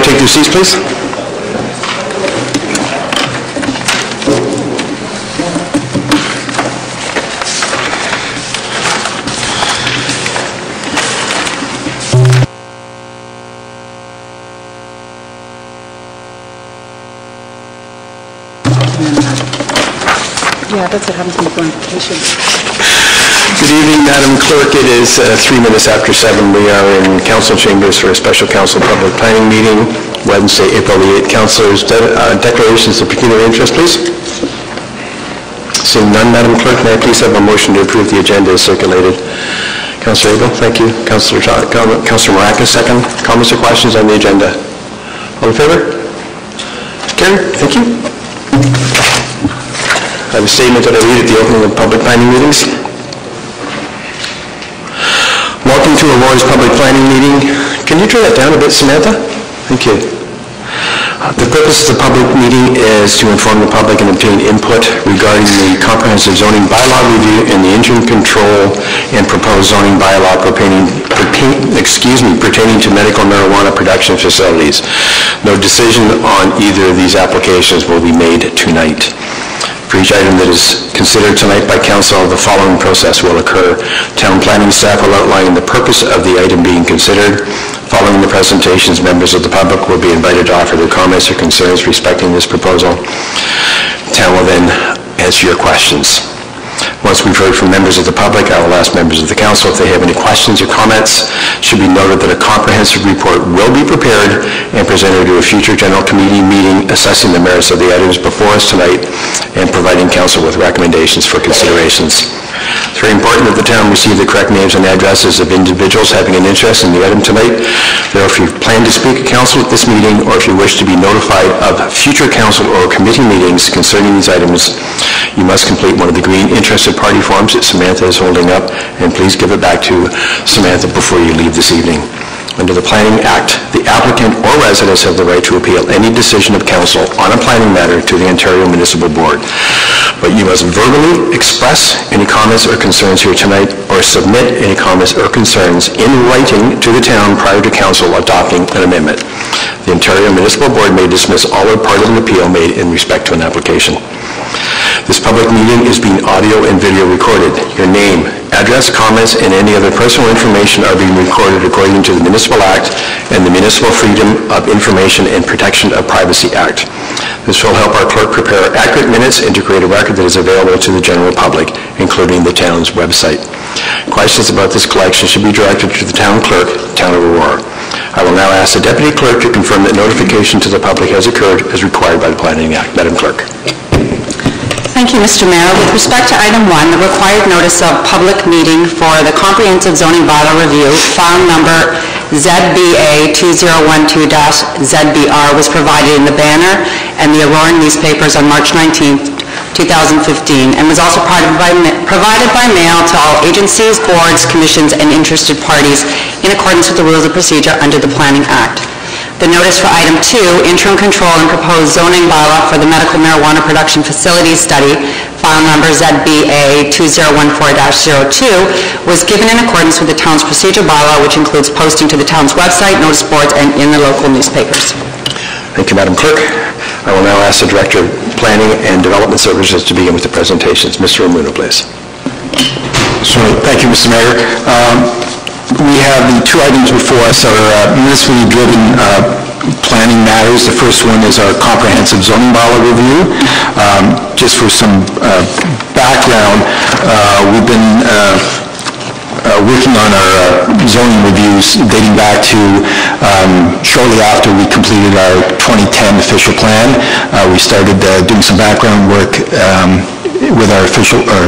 everyone take their seats, please? Yeah, that's what happens when you go on vacation. Good evening, Madam Clerk. It is 3 minutes after 7. We are in Council Chambers for a special Council Public Planning meeting, Wednesday, April the 8th. Councillors, declarations of pecuniary interest, please. Seeing none, Madam Clerk, may I please have a motion to approve the agenda as circulated? Councillor Abel, thank you. Councillor Maracas, second. Comments or questions on the agenda? All in favor? Carried. Thank you. I have a statement that I read at the opening of public planning meetings. Welcome to Aurora's public planning meeting. Can you turn that down a bit, Samantha? Thank you. The purpose of the public meeting is to inform the public and obtain input regarding the comprehensive zoning bylaw review and the interim control and proposed zoning bylaw pertaining to medical marijuana production facilities. No decision on either of these applications will be made tonight. For each item that is considered tonight by Council, the following process will occur. Town planning staff will outline the purpose of the item being considered. Following the presentations, members of the public will be invited to offer their comments or concerns respecting this proposal. Town will then answer your questions. Once we've heard from members of the public, I will ask members of the Council if they have any questions or comments. It should be noted that a comprehensive report will be prepared and presented to a future General Committee meeting assessing the merits of the items before us tonight and providing Council with recommendations for considerations. It's very important that the town receive the correct names and addresses of individuals having an interest in the item tonight. Therefore, if you plan to speak at Council at this meeting, or if you wish to be notified of future Council or committee meetings concerning these items, you must complete one of the green interested party forms that Samantha is holding up, and please give it back to Samantha before you leave this evening. Under the Planning Act, the applicant or residents have the right to appeal any decision of Council on a planning matter to the Ontario Municipal Board. But you must verbally express any comments or concerns here tonight, or submit any comments or concerns in writing to the town prior to Council adopting an amendment. The Ontario Municipal Board may dismiss all or part of an appeal made in respect to an application. This public meeting is being audio and video recorded. Your name, address, comments, and any other personal information are being recorded according to the Municipal Act and the Municipal Freedom of Information and Protection of Privacy Act. This will help our clerk prepare accurate minutes and to create a record that is available to the general public, including the town's website. Questions about this collection should be directed to the town clerk, Town of Aurora. I will now ask the Deputy Clerk to confirm that notification to the public has occurred as required by the Planning Act. Madam Clerk. Thank you, Mr. Mayor. With respect to item 1, the required notice of public meeting for the Comprehensive Zoning Bylaw Review, file number ZBA 2012-ZBR, was provided in the Banner and the Aurora newspapers on March 19th, 2015, and was also provided by mail to all agencies, boards, commissions, and interested parties in accordance with the rules of procedure under the Planning Act. The notice for item 2, interim control and proposed zoning bylaw for the medical marijuana production facilities study, file number ZBA 2014-02, was given in accordance with the town's procedure bylaw, which includes posting to the town's website, notice boards, and in the local newspapers. Thank you, Madam Clerk. I will now ask the Director of Planning and Development Services to begin with the presentations. Mr. Ramuno, please. Sorry. Thank you, Mr. Mayor. We have the 2 items before us are municipally driven planning matters. The first one is our comprehensive zoning bylaw review. Just for some background, we've been working on our zoning reviews dating back to shortly after we completed our 2010 official plan. We started doing some background work with our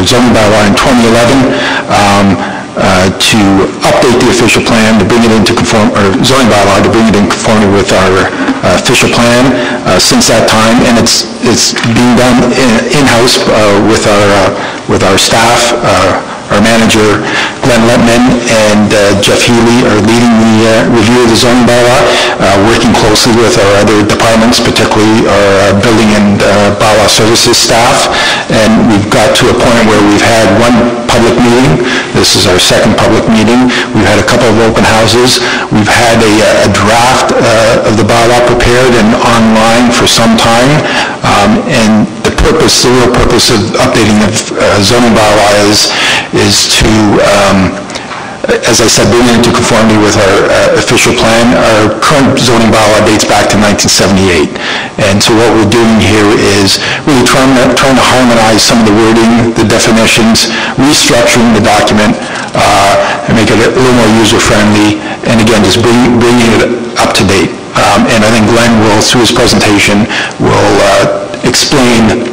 zoning bylaw in 2011. To update the official plan, to bring it into zoning bylaw, to bring it in conformity with our official plan since that time, and it's being done in-house with our staff. Our manager, Glenn Letman, and Jeff Healy are leading the review of the zoning bylaw, working closely with our other departments, particularly our building and bylaw services staff. And we've got to a point where we've had one public meeting This is our second public meeting. We've had a couple of open houses. We've had a draft of the bylaw prepared and online for some time, and the real purpose of updating the zoning bylaw is to, as I said, bring it into conformity with our official plan. Our current zoning bylaw dates back to 1978. And so what we're doing here is really trying to harmonize some of the wording, the definitions, restructuring the document, and make it a little more user-friendly, and again, just bringing it up to date. And I think Glenn will, through his presentation, will explain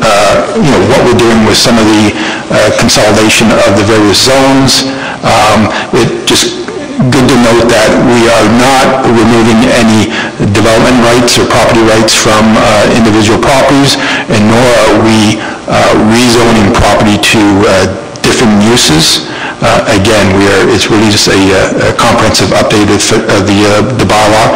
what we're doing with some of the consolidation of the various zones. It's just good to note that we are not removing any development rights or property rights from individual properties, and nor are we rezoning property to different uses. Again, it's really just a comprehensive update of the bylaw,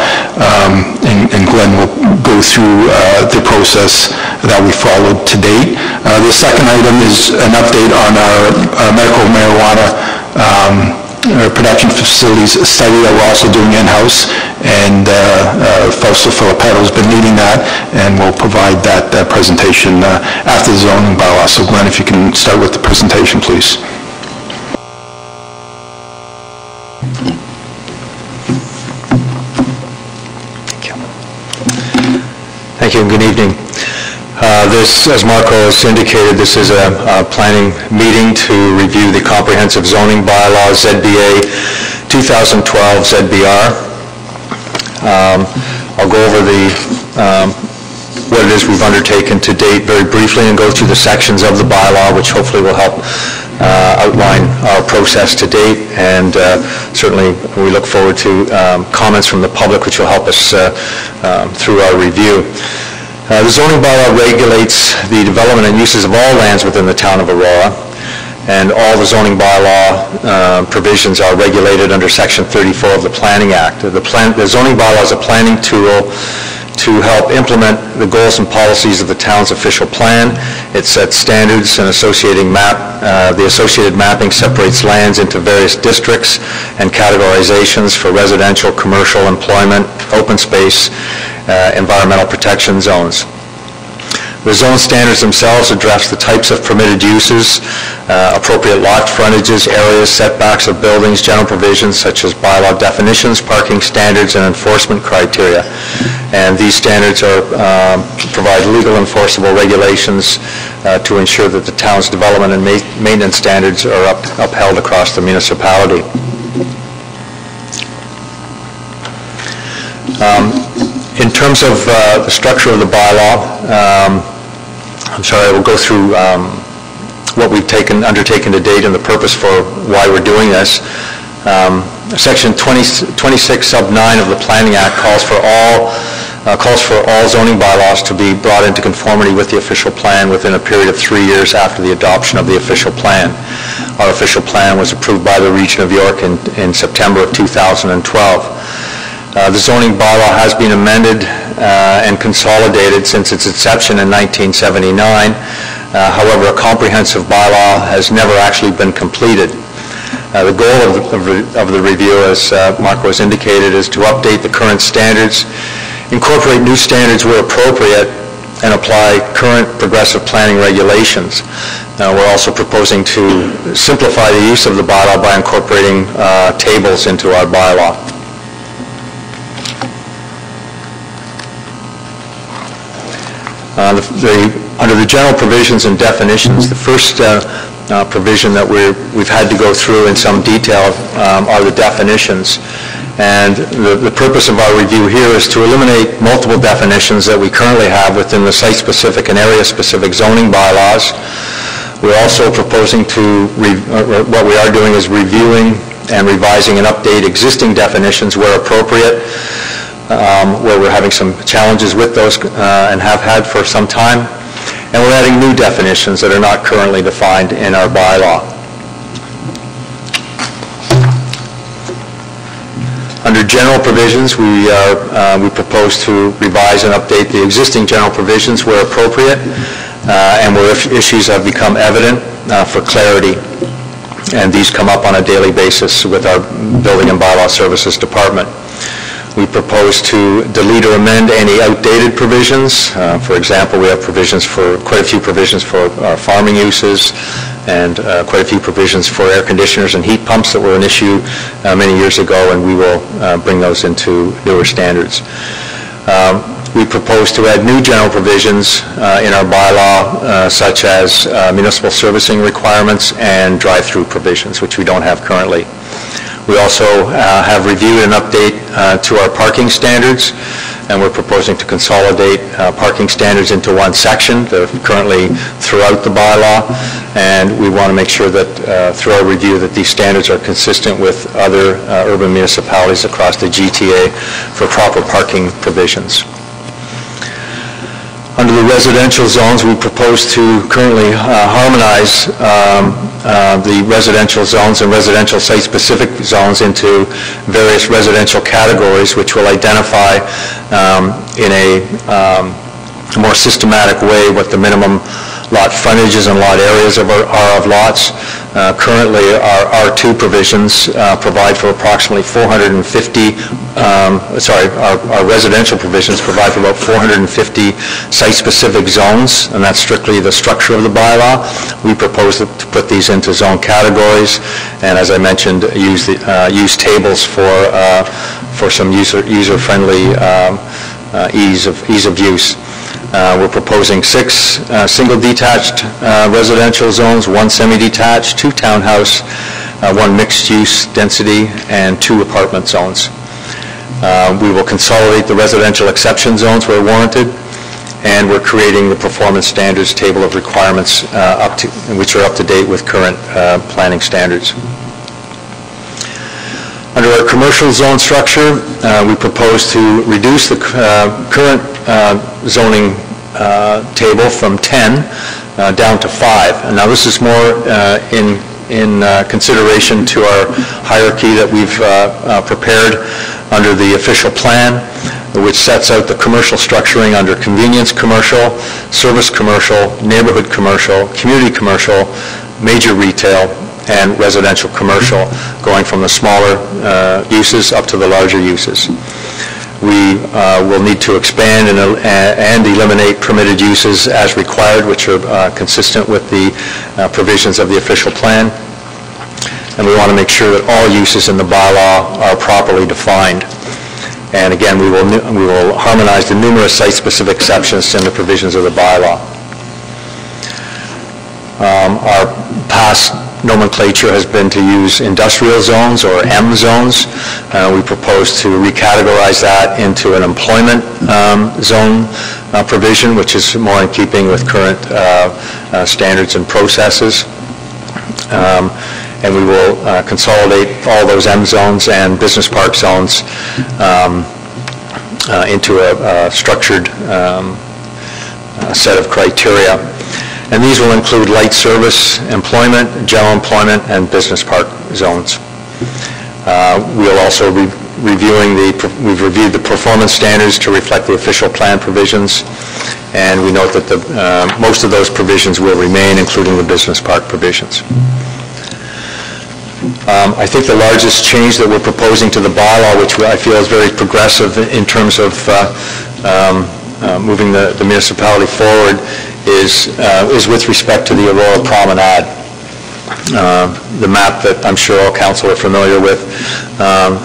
and Glenn will go through the process that we followed to date. The second item is an update on our medical marijuana production facilities study that we're also doing in-house, and Fausto Filippetto has been leading that, and we'll provide that presentation after the zoning bylaw. So Glenn, if you can start with the presentation, please. Thank you and good evening. This, as Marco has indicated, this is a planning meeting to review the comprehensive zoning bylaw, ZBA 2012 ZBR. I'll go over what it is we've undertaken to date very briefly and go through the sections of the bylaw, which hopefully will help outline our process to date, and certainly we look forward to comments from the public, which will help us through our review. The zoning bylaw regulates the development and uses of all lands within the town of Aurora, and all the zoning bylaw provisions are regulated under Section 34 of the Planning Act. The zoning bylaw is a planning tool to help implement the goals and policies of the town's official plan. It sets standards and the associated mapping separates lands into various districts and categorizations for residential, commercial, employment, open space, environmental protection zones. The zone standards themselves address the types of permitted uses, appropriate lot frontages, areas, setbacks of buildings, general provisions such as bylaw definitions, parking standards, and enforcement criteria. And these standards provide legal enforceable regulations to ensure that the town's development and maintenance standards are upheld across the municipality. In terms of the structure of the bylaw, I will go through what we've undertaken to date and the purpose for why we're doing this. Section 26 sub 9 of the Planning Act calls for all zoning bylaws to be brought into conformity with the official plan within a period of 3 years after the adoption of the official plan. Our official plan was approved by the Region of York in September of 2012. The zoning bylaw has been amended and consolidated since its inception in 1979. However, a comprehensive bylaw has never actually been completed. The goal of the review, as Marco has indicated, is to update the current standards, incorporate new standards where appropriate, and apply current progressive planning regulations. We're also proposing to simplify the use of the bylaw by incorporating tables into our bylaw. Under the general provisions and definitions, the first provision that we've had to go through in some detail are the definitions. And the purpose of our review here is to eliminate multiple definitions that we currently have within the site-specific and area-specific zoning bylaws. We're also proposing what we are doing is reviewing and revising and update existing definitions where appropriate, where we're having some challenges with those and have had for some time. And we're adding new definitions that are not currently defined in our bylaw. Under general provisions, we propose to revise and update the existing general provisions where appropriate and where issues have become evident for clarity. and these come up on a daily basis with our Building and Bylaw Services Department. We propose to delete or amend any outdated provisions. For example, we have quite a few provisions for farming uses, and quite a few provisions for air conditioners and heat pumps that were an issue many years ago, and we will bring those into newer standards. We propose to add new general provisions in our bylaw, such as municipal servicing requirements and drive-through provisions, which we don't have currently. We also have reviewed and update to our parking standards, and we're proposing to consolidate parking standards into one section. They're currently throughout the bylaw, and we want to make sure that through our review that these standards are consistent with other urban municipalities across the GTA for proper parking provisions. Under the residential zones, we propose to currently harmonize the residential zones and residential site-specific zones into various residential categories, which will identify in a more systematic way what the minimum lot frontages and lot areas are of lots. Currently, our R2 provisions provide for approximately 450, our residential provisions provide for about 450 site-specific zones, and that's strictly the structure of the bylaw. We propose to put these into zone categories, and as I mentioned, use tables for some user-friendly ease of use. We're proposing 6 single detached residential zones, 1 semi-detached, 2 townhouse, 1 mixed-use density, and 2 apartment zones. We will consolidate the residential exception zones where warranted, and we're creating the performance standards table of requirements which are up to date with current planning standards. Under our commercial zone structure, we propose to reduce the current zoning table from 10 down to 5. And now this is more in consideration to our hierarchy that we've prepared under the official plan, which sets out the commercial structuring under convenience commercial, service commercial, neighborhood commercial, community commercial, major retail, and residential commercial, going from the smaller uses up to the larger uses. We will need to expand and eliminate permitted uses as required, which are consistent with the provisions of the official plan. And we want to make sure that all uses in the bylaw are properly defined. And again, we will harmonize the numerous site-specific exceptions in the provisions of the bylaw. Our past nomenclature has been to use industrial zones or M zones. We propose to recategorize that into an employment zone provision, which is more in keeping with current standards and processes. And we will consolidate all those M zones and business park zones into a structured set of criteria. And these will include light service, employment, general employment, and business park zones. We'll also be we've reviewed the performance standards to reflect the official plan provisions, and we note that most of those provisions will remain, including the business park provisions. I think the largest change that we're proposing to the bylaw, which I feel is very progressive in terms of moving the municipality forward, is with respect to the Aurora Promenade. The map that I'm sure all council are familiar with,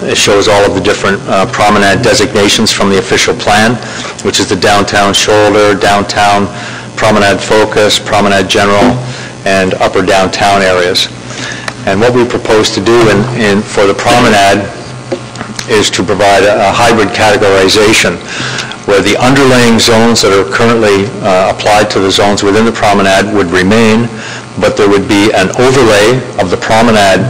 it shows all of the different promenade designations from the official plan, which is the downtown shoulder, downtown promenade focus, promenade general, and upper downtown areas. And what we propose to do for the promenade is to provide a hybrid categorization where the underlying zones that are currently applied to the zones within the promenade would remain, but there would be an overlay of the promenade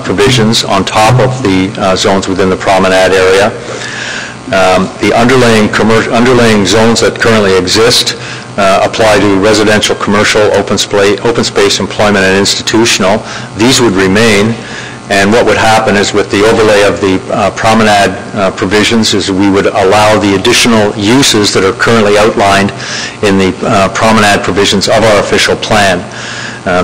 provisions on top of the zones within the promenade area. The underlying zones that currently exist apply to residential, commercial, open space, employment, and institutional. These would remain. And what would happen is with the overlay of the promenade provisions is we would allow the additional uses that are currently outlined in the promenade provisions of our official plan.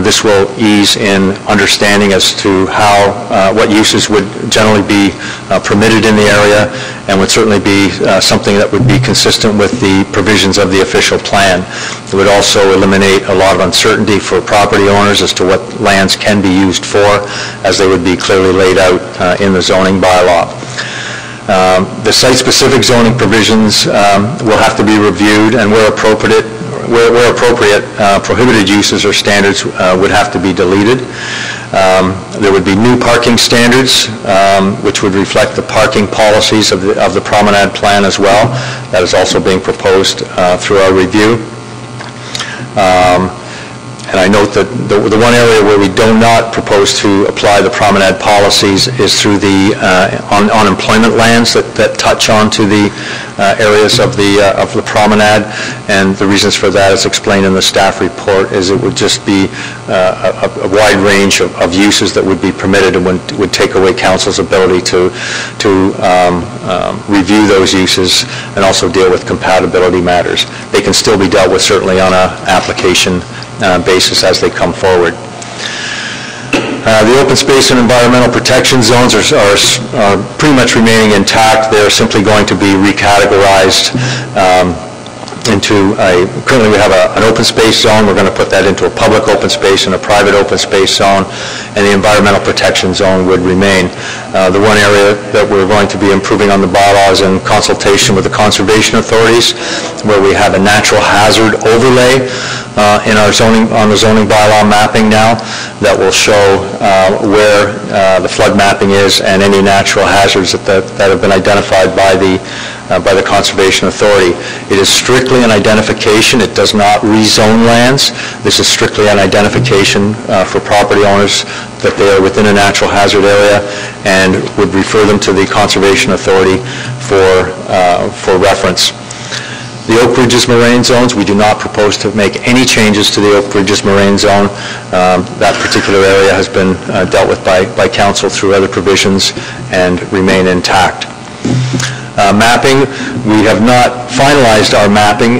This will ease in understanding as to how, what uses would generally be permitted in the area, and would certainly be something that would be consistent with the provisions of the official plan. It would also eliminate a lot of uncertainty for property owners as to what lands can be used for, as they would be clearly laid out in the zoning bylaw. The site-specific zoning provisions will have to be reviewed, and where appropriate, prohibited uses or standards would have to be deleted. There would be new parking standards, which would reflect the parking policies of the promenade plan as well. That is also being proposed through our review. And I note that the one area where we do not propose to apply the promenade policies is through the on employment lands that touch onto the areas of the promenade, and the reasons for that is explained in the staff report. Is it would just be a wide range of uses that would be permitted, and would take away council's ability to review those uses and also deal with compatibility matters. They can still be dealt with certainly on an application basis as they come forward. The open space and environmental protection zones are pretty much remaining intact. They're simply going to be recategorized into currently we have an open space zone. We're going to put that into a public open space and a private open space zone, and the environmental protection zone would remain. The one area that we're going to be improving on the bylaws in consultation with the conservation authorities, where we have a natural hazard overlay in our zoning, on the zoning bylaw mapping now, that will show where the flood mapping is and any natural hazards that have been identified by the Conservation Authority. It is strictly an identification. It does not rezone lands. This is strictly an identification for property owners that they are within a natural hazard area, and would refer them to the Conservation Authority for reference. The Oak Ridges Moraine Zones, we do not propose to make any changes to the Oak Ridges Moraine Zone. That particular area has been dealt with by council through other provisions and remain intact. Mapping, we have not finalized our mapping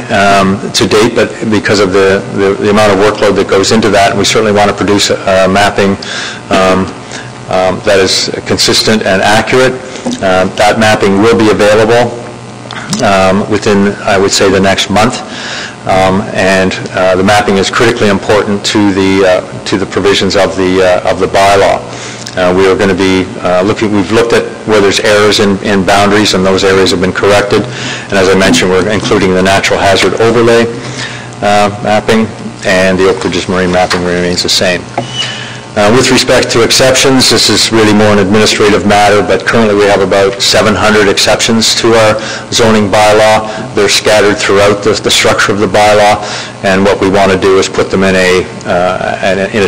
to date, but because of the amount of workload that goes into that, we certainly want to produce a mapping that is consistent and accurate. That mapping will be available within, I would say, the next month, and the mapping is critically important to the provisions of the bylaw. We are going to be we've looked at where there's errors in boundaries, and those areas have been corrected. And as I mentioned, we're including the natural hazard overlay mapping, and the Oak Ridges Marine mapping remains the same. With respect to exceptions, this is really more an administrative matter, but currently we have about 700 exceptions to our zoning bylaw. They're scattered throughout the structure of the bylaw, and what we want to do is put them in a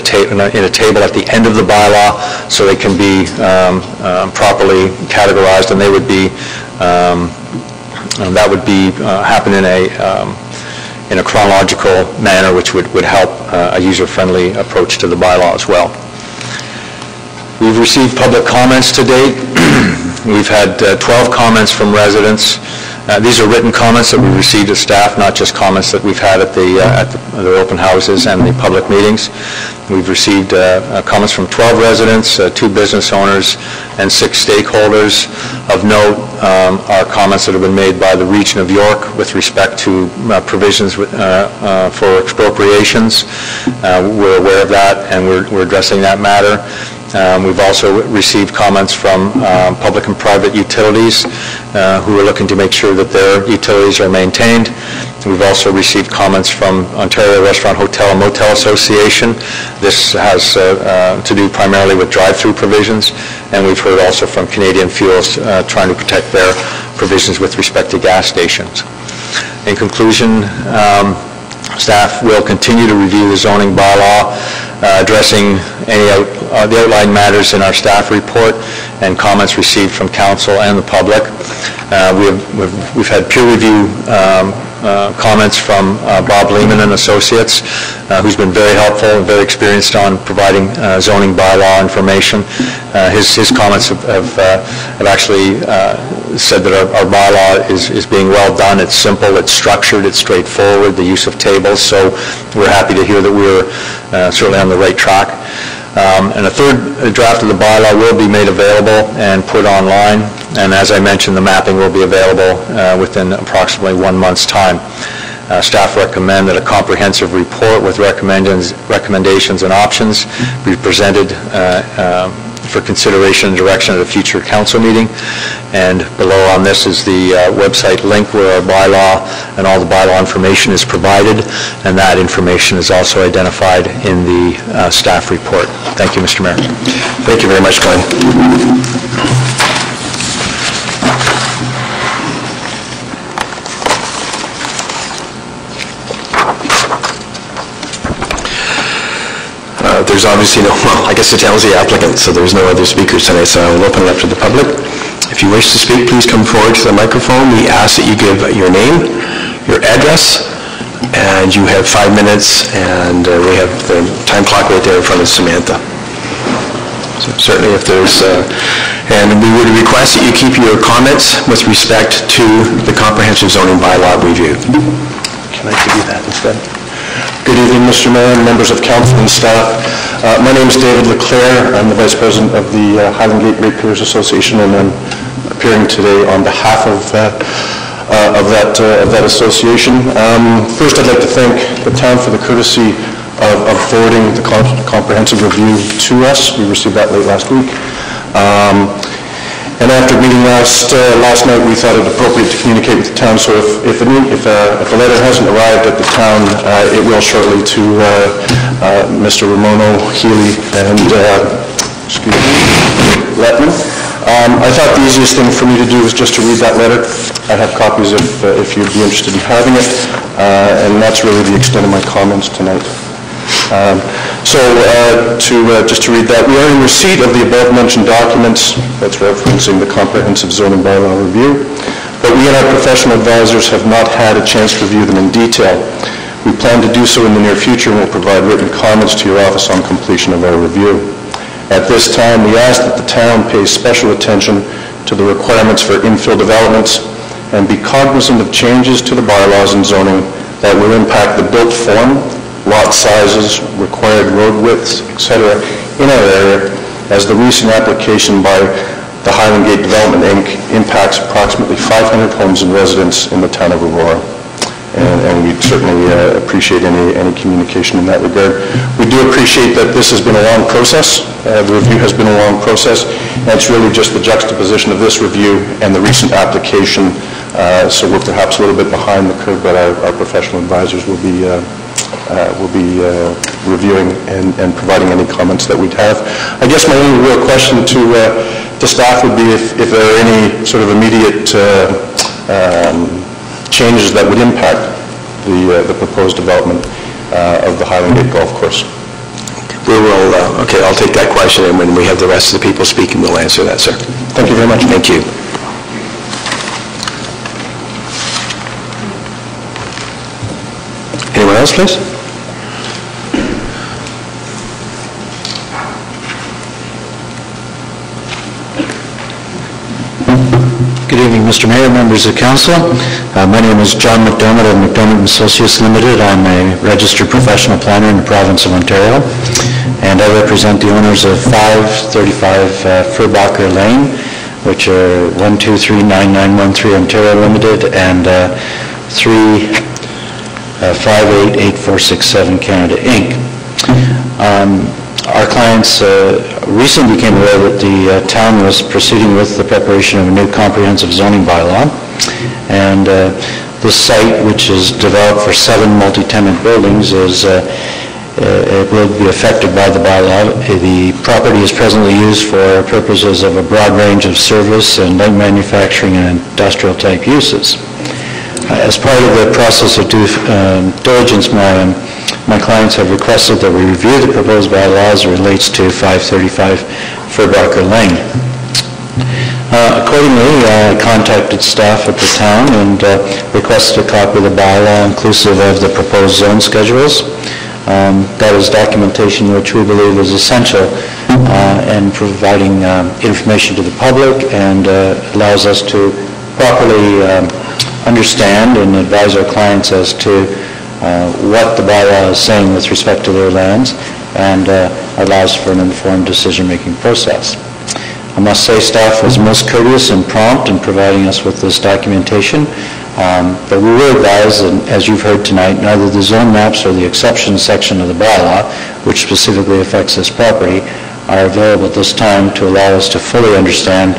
table at the end of the bylaw, so they can be properly categorized, and they would be happen in a chronological manner, which would help a user-friendly approach to the bylaw as well. We've received public comments to date. We've had 12 comments from residents. These are written comments that we've received as staff, not just comments that we've had at the open houses and the public meetings. We've received comments from 12 residents, 2 business owners, and 6 stakeholders. Of note are comments that have been made by the Region of York with respect to provisions for expropriations. We're aware of that, and we're addressing that matter. We've also received comments from public and private utilities who are looking to make sure that their utilities are maintained. We've also received comments from Ontario Restaurant, Hotel and Motel Association. This has to do primarily with drive-through provisions, and we've heard also from Canadian Fuels trying to protect their provisions with respect to gas stations. In conclusion, staff will continue to review the zoning bylaw, addressing any the outlined matters in our staff report and comments received from council and the public. We've had peer review comments from Bob Lehman and Associates, who's been very helpful and very experienced on providing zoning bylaw information. His comments have actually said that our bylaw is being well done. It's simple, it's structured, it's straightforward, the use of tables, so we're happy to hear that we're certainly on the right track. And a third draft of the bylaw will be made available and put online, and as I mentioned, the mapping will be available within approximately 1 month's time. Staff recommend that a comprehensive report with recommendations and options be presented for consideration and direction at a future council meeting. And below on this is the website link where our bylaw and all the bylaw information is provided, and that information is also identified in the staff report. Thank you, Mr. Mayor. Thank you very much, Glenn. There's obviously no, well, I guess it tells the applicant, so there's no other speakers tonight, so I will open it up to the public. If you wish to speak, please come forward to the microphone. We ask that you give your name, your address, and you have 5 minutes, and we have the time clock right there in front of Samantha. So certainly if there's, and we would request that you keep your comments with respect to the comprehensive zoning bylaw review. Can I give you that instead? Good evening, Mr. Mayor, and members of council and staff. My name is David Leclerc. I'm the Vice President of the Highland Gate Ratepayers Association, and I'm appearing today on behalf of that association. First, I'd like to thank the town for the courtesy of forwarding the comprehensive review to us. We received that late last week. And after meeting last night, we thought it appropriate to communicate with the town. So if the letter hasn't arrived at the town, it will shortly to Mr. Ramono, Healy, and Letman. I thought the easiest thing for me to do was just to read that letter. I have copies if you'd be interested in having it, and that's really the extent of my comments tonight. Just to read that, we are in receipt of the above-mentioned documents, that's referencing the comprehensive zoning bylaw review, but we and our professional advisors have not had a chance to review them in detail. We plan to do so in the near future and will provide written comments to your office on completion of our review. At this time, we ask that the town pays special attention to the requirements for infill developments and be cognizant of changes to the bylaws and zoning that will impact the built form, lot sizes, required road widths, etc. in our area, as the recent application by the Highland Gate Development, Inc. impacts approximately 500 homes and residents in the town of Aurora. And we'd certainly appreciate any communication in that regard. We do appreciate that this has been a long process. The review has been a long process, and it's really just the juxtaposition of this review and the recent application. So we're perhaps a little bit behind the curve, but our professional advisors will be reviewing and providing any comments that we'd have. I guess my only real question to staff would be if there are any sort of immediate changes that would impact the proposed development of the Highland Gate Golf Course. We will, okay, I'll take that question, and when we have the rest of the people speaking, we'll answer that, sir. Thank you very much. Thank you. Anyone else, please? Good evening, Mr. Mayor, members of council. My name is John McDermott of McDermott & Associates Limited. I'm a registered professional planner in the province of Ontario, and I represent the owners of 535 Furbacher Lane, which are 1239913 Ontario Limited, and 3588467 Canada Inc. Our clients recently became aware that the town was proceeding with the preparation of a new comprehensive zoning bylaw, and this site, which is developed for 7 multi-tenant buildings, it will be affected by the bylaw. The property is presently used for purposes of a broad range of service and light manufacturing and industrial type uses. As part of the process of due diligence, my clients have requested that we review the proposed bylaws as it relates to 535 Furbacher Lane. Accordingly, I contacted staff at the town and requested a copy of the bylaw inclusive of the proposed zone schedules. That is documentation which we believe is essential in providing information to the public and allows us to properly understand and advise our clients as to what the bylaw is saying with respect to their lands, and allows for an informed decision-making process. I must say staff was most courteous and prompt in providing us with this documentation, but we will advise, and as you've heard tonight, neither the zone maps or the exceptions section of the bylaw, which specifically affects this property, are available at this time to allow us to fully understand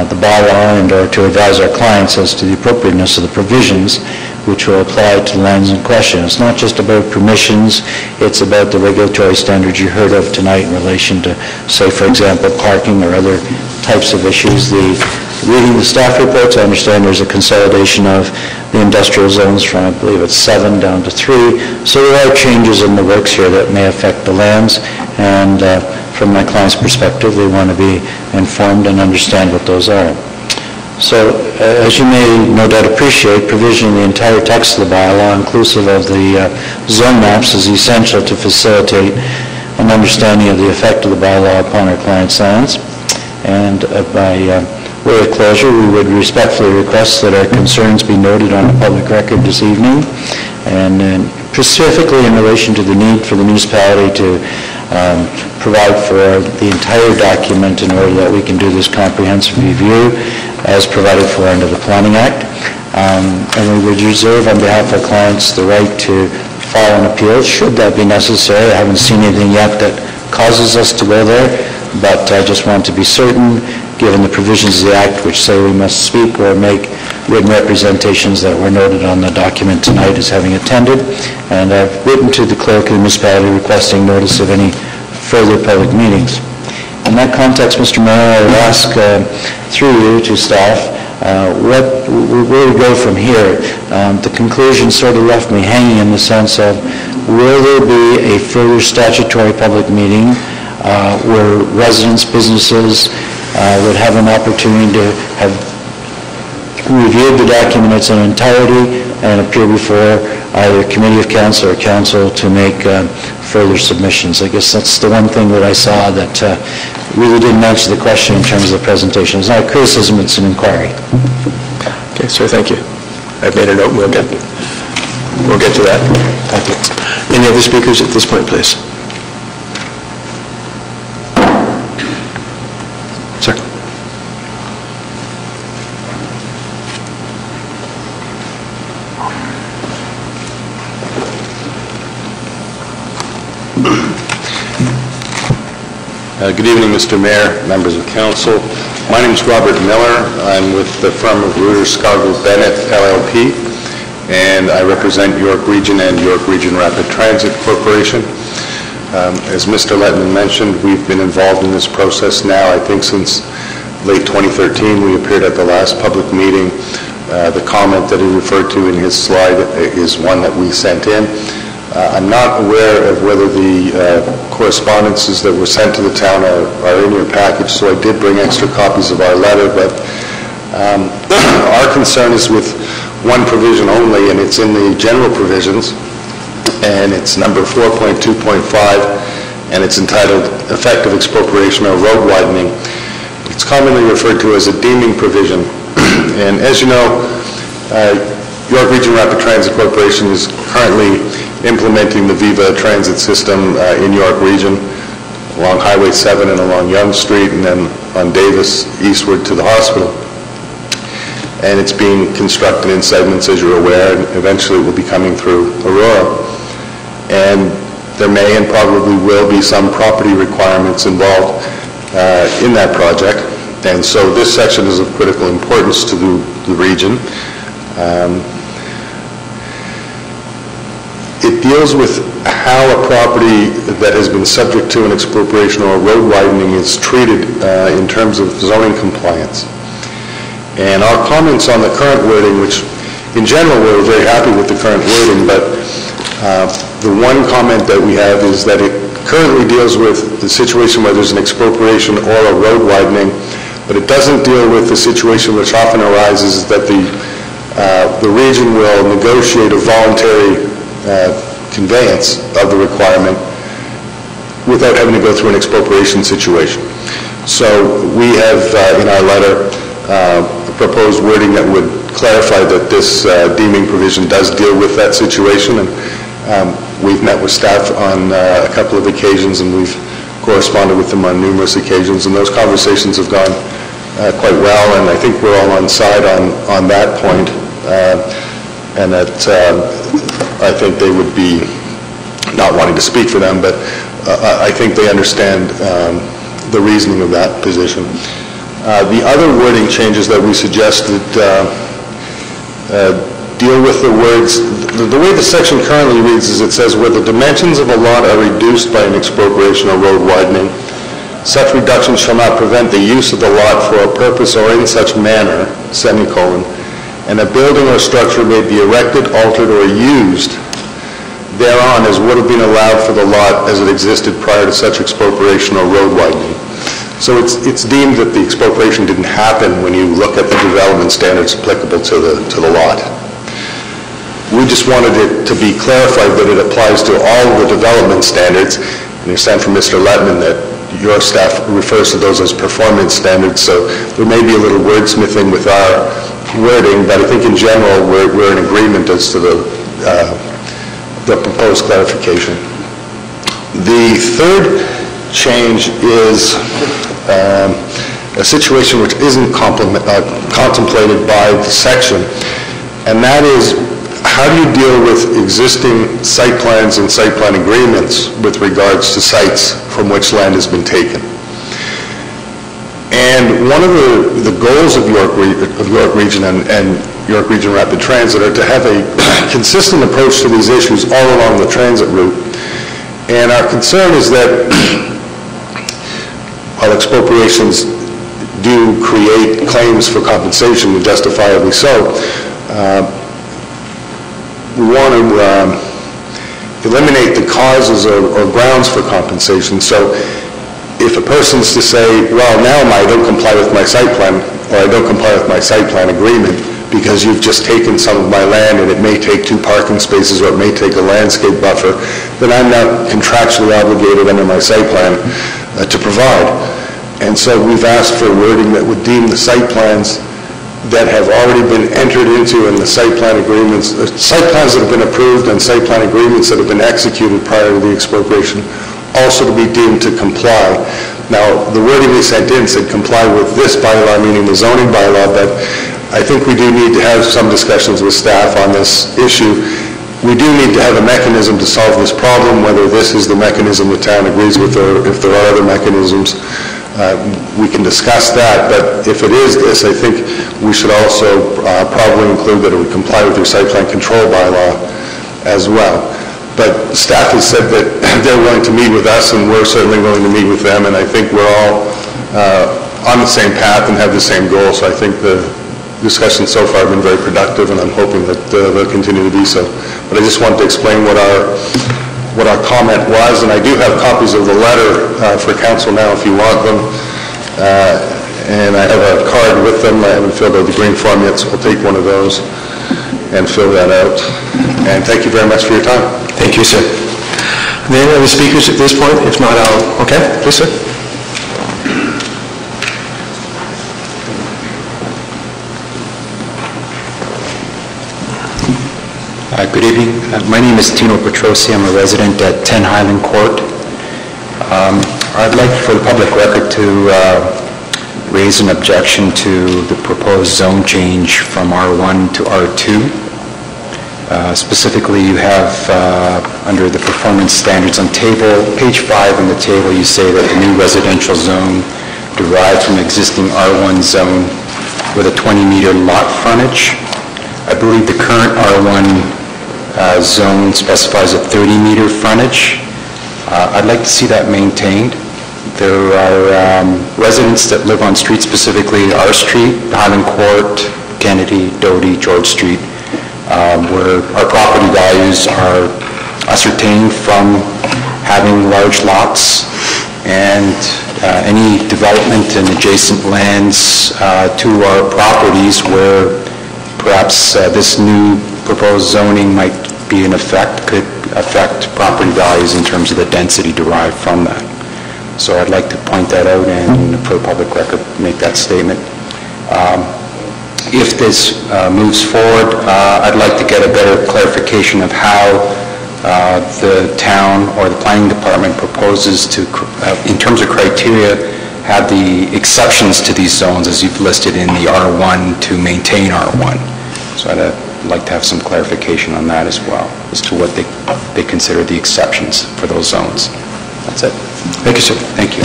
the bylaw and or to advise our clients as to the appropriateness of the provisions which will apply to the lands in question. It's not just about permissions, it's about the regulatory standards you heard of tonight in relation to, say, for example, parking or other types of issues. Reading the staff reports, I understand there's a consolidation of the industrial zones from, I believe it's 7 down to 3. So there are changes in the works here that may affect the lands, and from my client's perspective, they want to be informed and understand what those are. So, as you may no doubt appreciate, provisioning the entire text of the bylaw, inclusive of the zone maps, is essential to facilitate an understanding of the effect of the bylaw upon our clients' lands. And by way of closure, we would respectfully request that our concerns be noted on a public record this evening, and specifically in relation to the need for the municipality to provide for the entire document in order that we can do this comprehensive review as provided for under the Planning Act. And we would reserve on behalf of our clients the right to file an appeal should that be necessary. I haven't seen anything yet that causes us to go there, but I just want to be certain, given the provisions of the Act which say we must speak or make written representations that were noted on the document tonight as having attended. And I've written to the clerk of the municipality requesting notice of any further public meetings. In that context, Mr. Mayor, I would ask through you to staff where we go from here. The conclusion sort of left me hanging in the sense of, will there be a further statutory public meeting where residents, businesses would have an opportunity to have reviewed the document in its entirety and appear before either committee of council or council to make further submissions? I guess that's the one thing that I saw that really didn't answer the question in terms of the presentation. It's not a criticism, it's an inquiry. Okay, sir, thank you. I've made a note, we'll get to that. Thank you. Any other speakers at this point, please? Sir. Good evening, Mr. Mayor, members of council. My name is Robert Miller. I'm with the firm of Reuter Scarborough Bennett LLP, and I represent York Region and York Region Rapid Transit Corporation. As Mr. Letton mentioned, we've been involved in this process now, I think, since late 2013. We appeared at the last public meeting. The comment that he referred to in his slide is one that we sent in. I'm not aware of whether the correspondences that were sent to the town are in your package, so I did bring extra copies of our letter, but our concern is with one provision only, and it's in the general provisions, and it's number 4.2.5, and it's entitled Effective Expropriation or Road Widening. It's commonly referred to as a deeming provision, and as you know, York Region Rapid Transit Corporation is currently implementing the Viva transit system in York Region along Highway 7 and along Yonge Street, and then on Davis eastward to the hospital. And it's being constructed in segments, as you're aware, and eventually it will be coming through Aurora. And there may and probably will be some property requirements involved in that project. And so this section is of critical importance to the region. It deals with how a property that has been subject to an expropriation or a road widening is treated in terms of zoning compliance. And our comments on the current wording, which in general we're very happy with the current wording, but the one comment that we have is that it currently deals with the situation where there's an expropriation or a road widening, But it doesn't deal with the situation which often arises that the region will negotiate a voluntary conveyance of the requirement without having to go through an expropriation situation. So we have, in our letter, proposed wording that would clarify that this deeming provision does deal with that situation, and we've met with staff on a couple of occasions, and we've corresponded with them on numerous occasions, and those conversations have gone quite well, and I think we're all on side on that point, and that I think they would be, not wanting to speak for them, but I think they understand the reasoning of that position. The other wording changes that we suggested deal with the words, the way the section currently reads is it says, where the dimensions of a lot are reduced by an expropriation or road widening, such reduction shall not prevent the use of the lot for a purpose or in such manner, semicolon, and a building or structure may be erected, altered, or used thereon as would have been allowed for the lot as it existed prior to such expropriation or road widening. So it's deemed that the expropriation didn't happen when you look at the development standards applicable to the lot. We just wanted it to be clarified that it applies to all the development standards. And you understand from Mr. Letman that your staff refers to those as performance standards, so there may be a little wordsmithing with our wording, but I think in general we're in agreement as to the proposed clarification. The third change is a situation which isn't contemplated by the section, and that is, how do you deal with existing site plans and site plan agreements with regards to sites from which land has been taken? And one of the goals of York Region and York Region Rapid Transit are to have a consistent approach to these issues all along the transit route. And our concern is that while expropriations do create claims for compensation, and justifiably so, we want to eliminate the causes or grounds for compensation. So if a person's to say, well, now I don't comply with my site plan, or I don't comply with my site plan agreement because you've just taken some of my land and it may take 2 parking spaces or it may take a landscape buffer, then I'm not contractually obligated under my site plan to provide. And so we've asked for wording that would deem the site plans that have already been entered into in the site plan agreements, site plans that have been approved and site plan agreements that have been executed prior to the expropriation, also to be deemed to comply. Now, the wording we sent in said comply with this bylaw, meaning the zoning bylaw, but I think we do need to have some discussions with staff on this issue. We do need to have a mechanism to solve this problem, whether this is the mechanism the town agrees with or if there are other mechanisms. We can discuss that, but if it is this, I think we should also probably include that it would comply with your site plan control bylaw as well. But staff has said that they're willing to meet with us, and we're certainly willing to meet with them, and I think we're all on the same path and have the same goal. So I think the discussions so far have been very productive, and I'm hoping that they'll continue to be so. But I just wanted to explain what our comment was, and I do have copies of the letter for council now if you want them. And I have a card with them. I haven't filled out the green form yet, so I'll take one of those and fill that out. And thank you very much for your time. Thank you, sir. Are there any other speakers at this point? If not, okay, please, sir. Good evening. My name is Tino Petrosi. I'm a resident at 10 Highland Court. I'd like for the public record to raise an objection to the proposed zone change from R1 to R2. Specifically, you have under the performance standards on page 5 on the table, you say that the new residential zone derived from existing R1 zone with a 20-meter lot frontage. I believe the current R1 zone specifies a 30-meter frontage. I'd like to see that maintained. There are residents that live on streets, specifically our street, Highland Court, Kennedy, Doty, George Street, where our property values are ascertained from having large lots, and any development in adjacent lands to our properties where perhaps this new proposed zoning might be in effect, could affect property values in terms of the density derived from that. So I'd like to point that out and for the public record make that statement. If this moves forward, I'd like to get a better clarification of how the town or the planning department proposes to, in terms of criteria, have the exceptions to these zones as you've listed in the R1 to maintain R1. So I'd like to have some clarification on that as well, as to what they consider the exceptions for those zones. That's it. Thank you, sir. Thank you.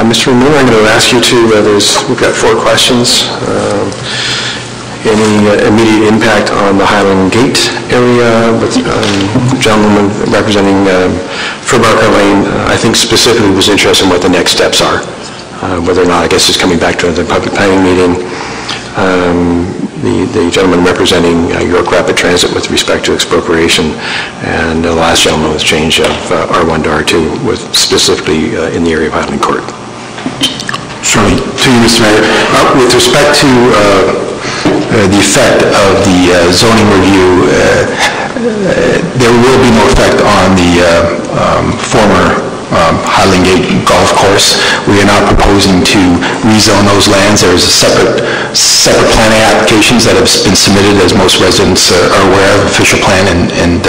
Mr. Miller, I'm going to ask you to, we've got 4 questions. Any immediate impact on the Highland Gate area with the gentleman representing Furbarker Lane, I think specifically was interested in what the next steps are, whether or not, I guess, is coming back to the public planning meeting. The gentleman representing York Rapid Transit with respect to expropriation, and the last gentleman was change of R1 to R2, with specifically in the area of Highland Court. Certainly. To you, Mr. Mayor. With respect to the effect of the zoning review, there will be no effect on the former Highland Gate Golf Course. We are not proposing to rezone those lands. There is a separate planning applications that have been submitted, as most residents are aware of, official plan and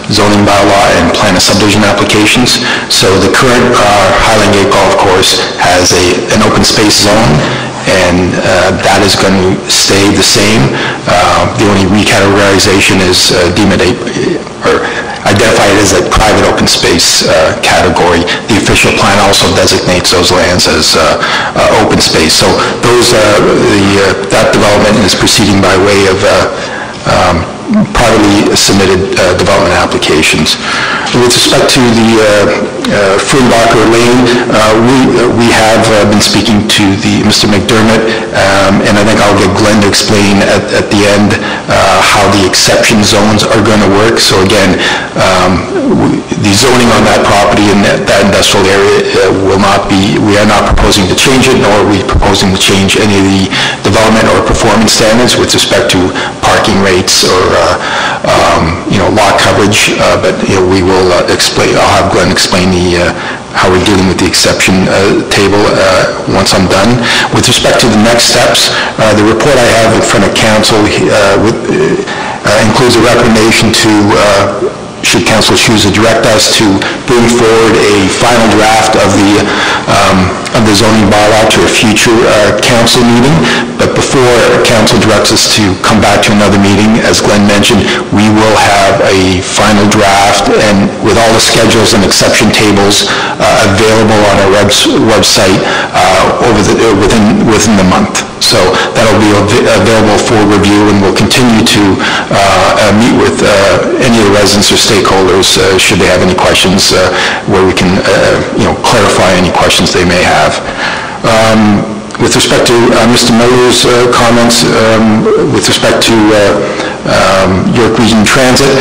zoning bylaw and plan of subdivision applications. So the current Highland Gate Golf Course has an open space zone, and that is going to stay the same. The only recategorization is identify it as a private open space category. The official plan also designates those lands as open space. So those, that development is proceeding by way of privately submitted development applications. With respect to the Furbarker Lane, we have been speaking to Mr. McDermott, and I think I'll get Glenn to explain at the end how the exception zones are going to work. So again, the zoning on that property in that industrial area will not be, we are not proposing to change it, nor are we proposing to change any of the development or performance standards with respect to parking rates or lot coverage, but we will explain. I'll have Glenn explain how we're dealing with the exception table once I'm done. With respect to the next steps, the report I have in front of council includes a recommendation to, should council choose to direct us to bring forward a final draft of the zoning bylaw to a future council meeting. But before council directs us to come back to another meeting, as Glenn mentioned, we will have a final draft and with all the schedules and exception tables available on our website within the month. So that'll be available for review, and we'll continue to meet with any of the residents or stakeholders should they have any questions where we can clarify any questions they may have. With respect to Mr. Miller's comments, with respect to York Region Transit,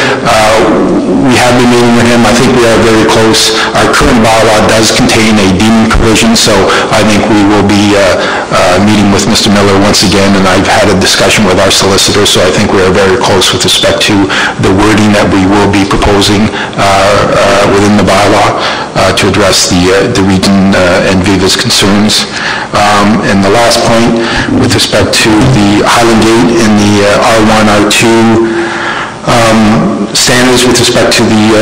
we have been meeting with him. I think we are very close. Our current bylaw does contain a deeming provision, so I think we will be meeting with Mr. Miller once again, and I've had a discussion with our solicitor, so I think we are very close with respect to the wording that we will be proposing within the bylaw to address the region and Viva's concerns. And the last point, with respect to the Highland Gate and the R1, R2 standards with respect to the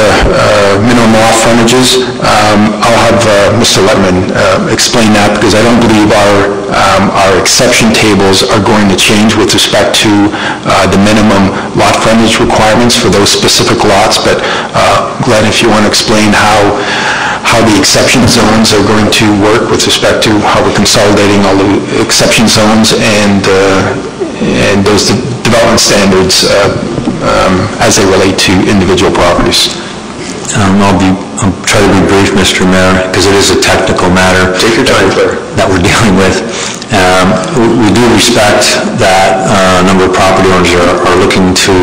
minimum lot frontages, I'll have Mr. Letman explain that, because I don't believe our exception tables are going to change with respect to the minimum lot frontage requirements for those specific lots. But Glenn, if you want to explain how the exception zones are going to work with respect to how we're consolidating all the exception zones and those development standards as they relate to individual properties. I'll try to be brief, Mr. Mayor, because it is a technical matter. Take your time, Claire. That we're dealing with. We do respect that a number of property owners are looking to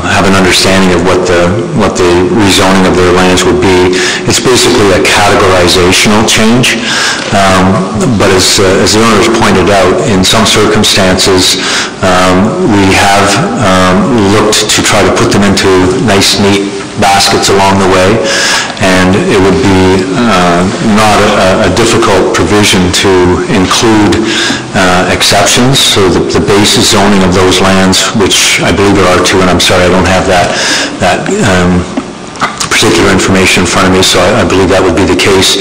have an understanding of what the rezoning of their lands would be. It's basically a categorizational change, but as the owners pointed out, in some circumstances, we have looked to try to put them into nice, neat baskets along the way, and it would be not a difficult provision to include exceptions. So the base zoning of those lands, which I believe there are two, and I'm sorry I don't have that particular information in front of me, so I believe that would be the case,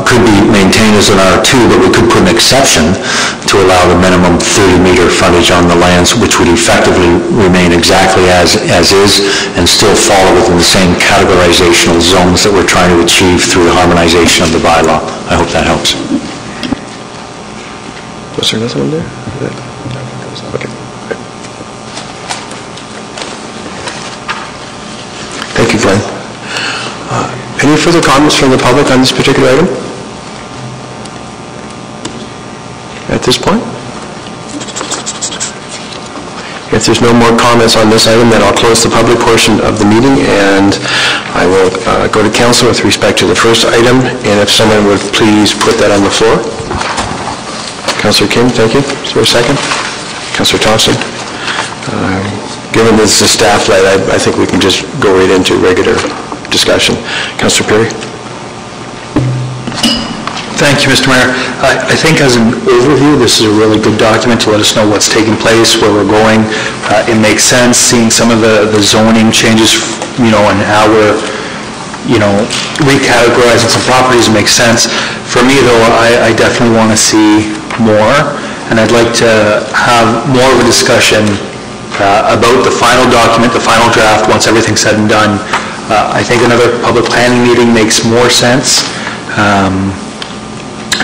could be maintained as an R2, but we could put an exception to allow the minimum 30-meter frontage on the lands, which would effectively remain exactly as is and still fall within the same categorizational zones that we're trying to achieve through the harmonization of the bylaw. I hope that helps. Was there another one there? Okay. Thank you, Glenn. Any further comments from the public on this particular item? At this point? If there's no more comments on this item, then I'll close the public portion of the meeting, and I will go to council with respect to the first item, and if someone would please put that on the floor. Councillor Kim, thank you. Is there a second? Councillor Thompson? Given this is staff-led, I think we can just go right into regular discussion. Councillor Perry? Thank you, Mr. Mayor. I think as an overview, this is a really good document to let us know what's taking place, where we're going. It makes sense seeing some of the zoning changes, and how we're, recategorizing some properties. Makes sense. For me, though, I definitely want to see more, and I'd like to have more of a discussion about the final document, the final draft, once everything's said and done. I think another public planning meeting makes more sense,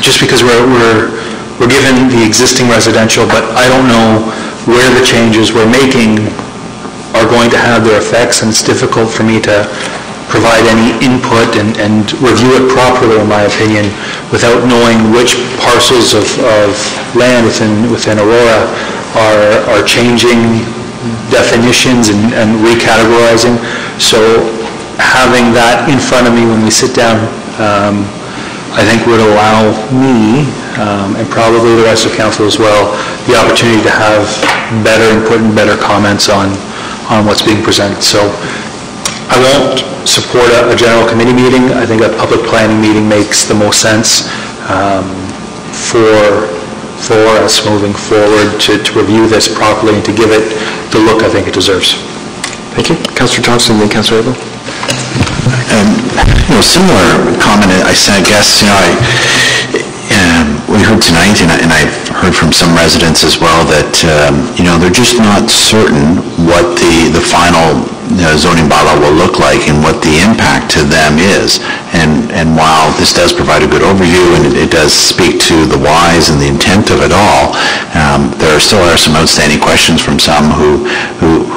just because we're given the existing residential, but I don't know where the changes we're making are going to have their effects, and it's difficult for me to provide any input and review it properly, in my opinion, without knowing which parcels of land within Aurora are changing definitions and recategorizing. So having that in front of me when we sit down, I think would allow me, and probably the rest of council as well, the opportunity to have better input and better comments on what's being presented. So I won't support a general committee meeting. I think a public planning meeting makes the most sense for us moving forward to review this properly and to give it the look I think it deserves. Thank you. Councillor Thompson, then Councillor Abel. Similar comment, I guess, we heard tonight, and I've heard from some residents as well, that, they're just not certain what the final zoning bylaw will look like and what the impact to them is. And while this does provide a good overview and it does speak to the whys and the intent of it all, there still are some outstanding questions from some who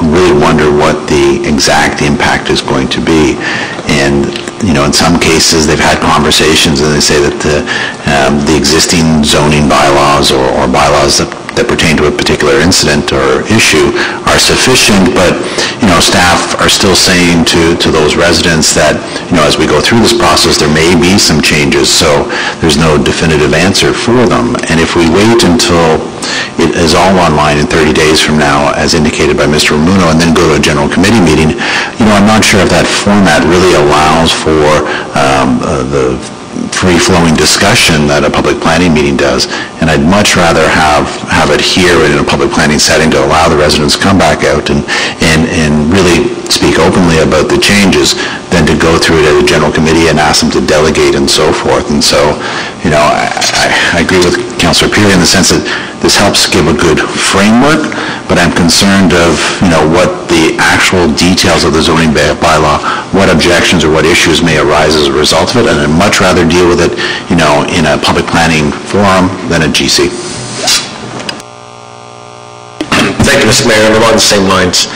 really wonder what the exact impact is going to be. And in some cases they've had conversations and they say that the existing zoning bylaws or bylaws that pertain to a particular incident or issue are sufficient, but staff are still saying to those residents that as we go through this process there may be some changes, so there's no definitive answer for them. And if we wait until it is all online in 30 days from now, as indicated by Mr. Ramuno, and then go to a general committee meeting, I'm not sure if that format really allows for the free-flowing discussion that a public planning meeting does, and I'd much rather have it here in a public planning setting to allow the residents to come back out and really speak openly about the changes than to go through it at a general committee and ask them to delegate and so forth. And so, I agree with Councillor Peary in the sense that this helps give a good framework, but I'm concerned of, what the actual details of the zoning bylaw, what objections or what issues may arise as a result of it, and I'd much rather deal with it, in a public planning forum than a GC. Thank you, Mr. Mayor. I'm along the same lines.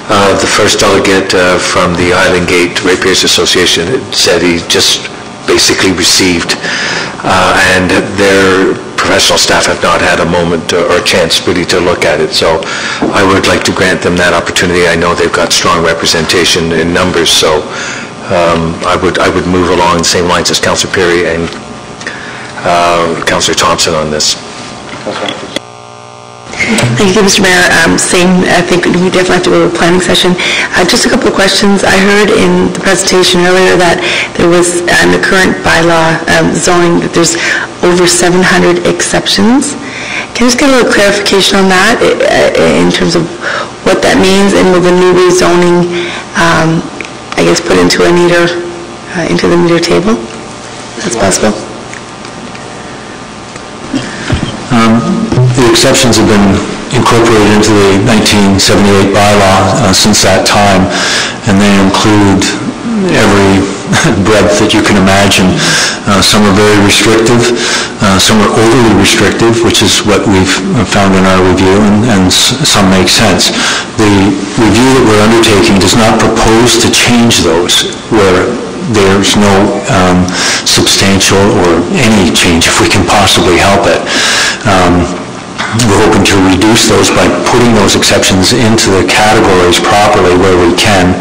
The first delegate from the Island Gate Ratepayers Association said he just basically received, and their professional staff have not had a moment or a chance really to look at it. So I would like to grant them that opportunity. I know they've got strong representation in numbers, so I would move along the same lines as Councillor Perry and Councillor Thompson on this. Thank you, Mr. Mayor. I think we definitely have to go to a planning session. Just a couple of questions. I heard in the presentation earlier that there was, in the current bylaw zoning, that there's over 700 exceptions. Can I just get a little clarification on that in terms of what that means, and will the new rezoning, I guess, put into the meter table? That's possible? The exceptions have been incorporated into the 1978 bylaw since that time, and they include every breadth that you can imagine. Some are very restrictive, some are overly restrictive, which is what we've found in our review, and some make sense. The review that we're undertaking does not propose to change those where there's no substantial or any change if we can possibly help it. We're hoping to reduce those by putting those exceptions into the categories properly where we can,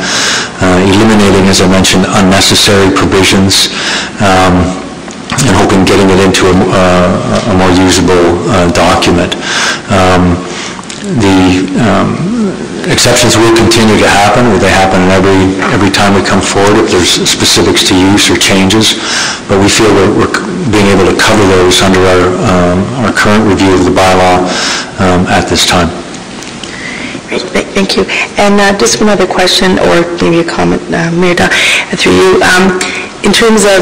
eliminating, as I mentioned, unnecessary provisions, and hoping getting it into a more usable document. The exceptions will continue to happen. They happen every time we come forward if there's specifics to use or changes, but we feel we're being able to cover those under our current review of the bylaw at this time. Great, thank you. And just one other question, or maybe a comment, Mayor Daw, through you. In terms of,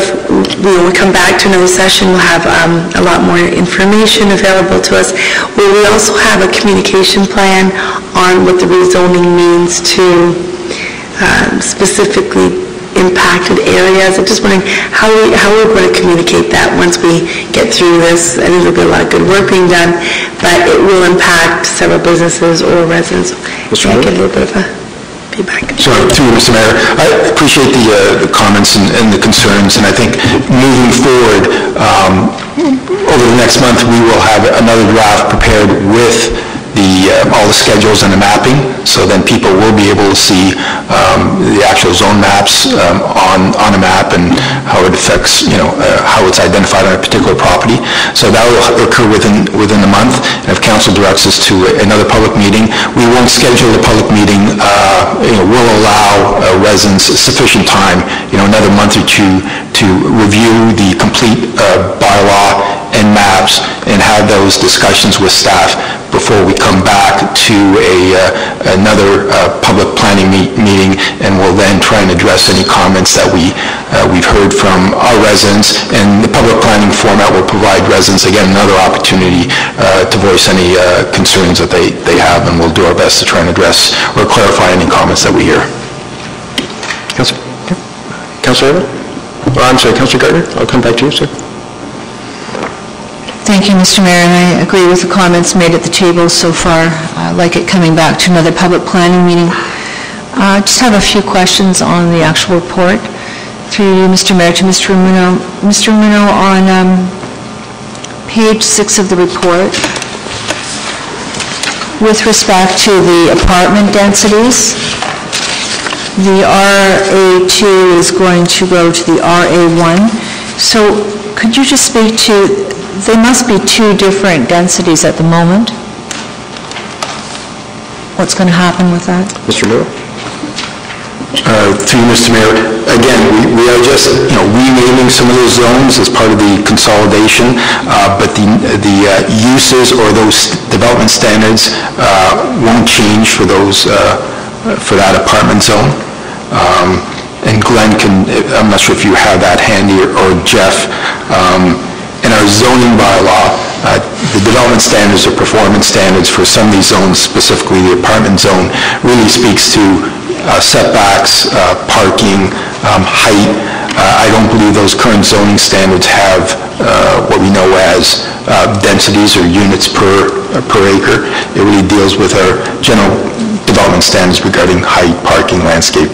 when we come back to another session, we'll have a lot more information available to us. Will we also have a communication plan on what the rezoning means to specifically impacted areas? I'm just wondering how we're going to communicate that once we get through this. I think there'll be a lot of good work being done, but it will impact several businesses or residents. Can I get a little bit of a feedback? Sure, through you, Mr. Mayor. I appreciate the comments and the concerns, and I think moving forward, over the next month, we will have another draft prepared with all the schedules and the mapping, so then people will be able to see the actual zone maps on a map and how it affects, how it's identified on a particular property. So that will occur within the month. And if council directs us to another public meeting, we won't schedule a public meeting. We'll allow residents sufficient time, another month or two, to review the complete bylaw and maps and have those discussions with staff before we come back to another public planning meeting, and we'll then try and address any comments that we've heard from our residents. And the public planning format will provide residents, again, another opportunity to voice any concerns that they have, and we'll do our best to try and address or clarify any comments that we hear. Councillor Evans? I'm sorry, Councillor Gardner? I'll come back to you, sir. Thank you, Mr. Mayor, and I agree with the comments made at the table so far. I like it coming back to another public planning meeting. I just have a few questions on the actual report. Through you, Mr. Mayor, to Mr. Ramuno. Mr. Ramuno, on page 6 of the report, with respect to the apartment densities, the RA2 is going to go to the RA1. So could you just speak to, they must be two different densities at the moment. What's going to happen with that? Mr. Miller? Through you, Mr. Mayor, again, we are just renaming some of those zones as part of the consolidation, but the uses or those development standards won't change for those for that apartment zone. And Glenn I'm not sure if you have that handy, or Jeff. In our zoning bylaw, the development standards or performance standards for some of these zones, specifically the apartment zone, really speaks to setbacks, parking, height. I don't believe those current zoning standards have what we know as densities or units per acre. It really deals with our general development standards regarding height, parking, landscape,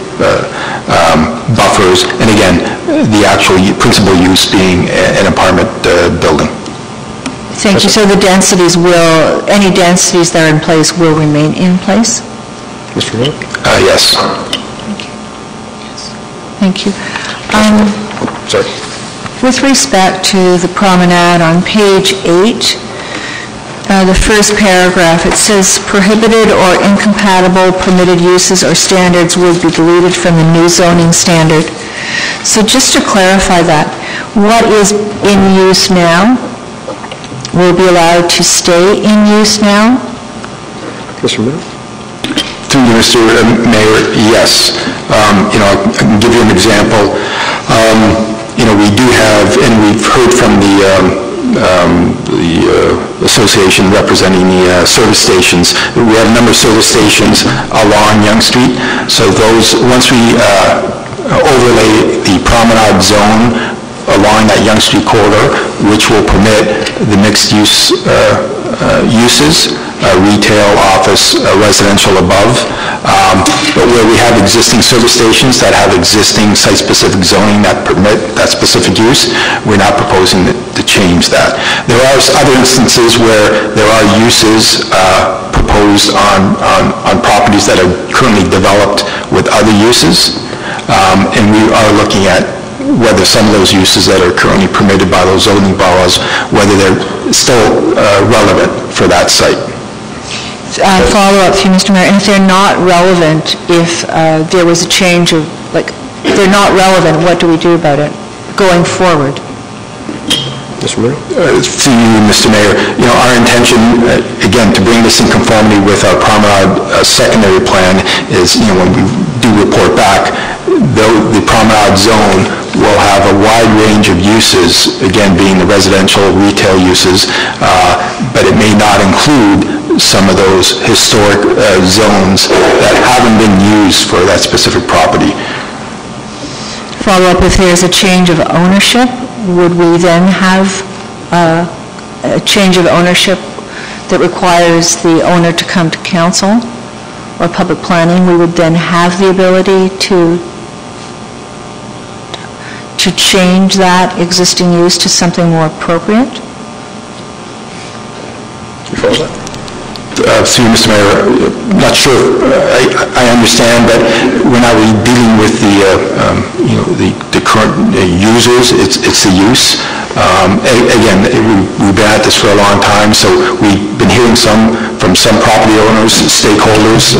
buffers, and again, the actual principal use being an apartment building. Thank you. So the densities will, any densities that are in place will remain in place? Mr. Miller? Yes. Thank you. Sorry. With respect to the promenade on page 8, the first paragraph, it says prohibited or incompatible permitted uses or standards will be deleted from the new zoning standard. So just to clarify that, what is in use now will be allowed to stay in use now? Mr. Miller? Through you, Mr. Mayor, yes. I can give you an example. We do have, and we've heard from the association representing the service stations. We have a number of service stations along Yonge Street. So those, once we overlay the promenade zone along that Yonge Street corridor, which will permit the mixed-use uses, retail, office, residential above. But where we have existing service stations that have existing site-specific zoning that permit that specific use, we're not proposing to change that. There are other instances where there are uses proposed on properties that are currently developed with other uses, and we are looking at whether some of those uses that are currently permitted by those zoning bylaws, whether they're still relevant for that site. Follow-up for you, Mr. Mayor, and if they're not relevant, if there was a change of, if they're not relevant, what do we do about it going forward? Mr. Mayor? To you, Mr. Mayor, our intention, again, to bring this in conformity with our promenade secondary plan is, when we do report back, the promenade zone will have a wide range of uses, again, being the residential retail uses, but it may not include some of those historic zones that haven't been used for that specific property. Follow-up, if there's a change of ownership, would we then have a change of ownership that requires the owner to come to council or public planning? We would then have the ability to change that existing use to something more appropriate? You follow that? Through you, Mr. Mayor, not sure I understand, but we're not really dealing with the current users. It's the use. Again, we've been at this for a long time, so we've been hearing from some property owners, stakeholders,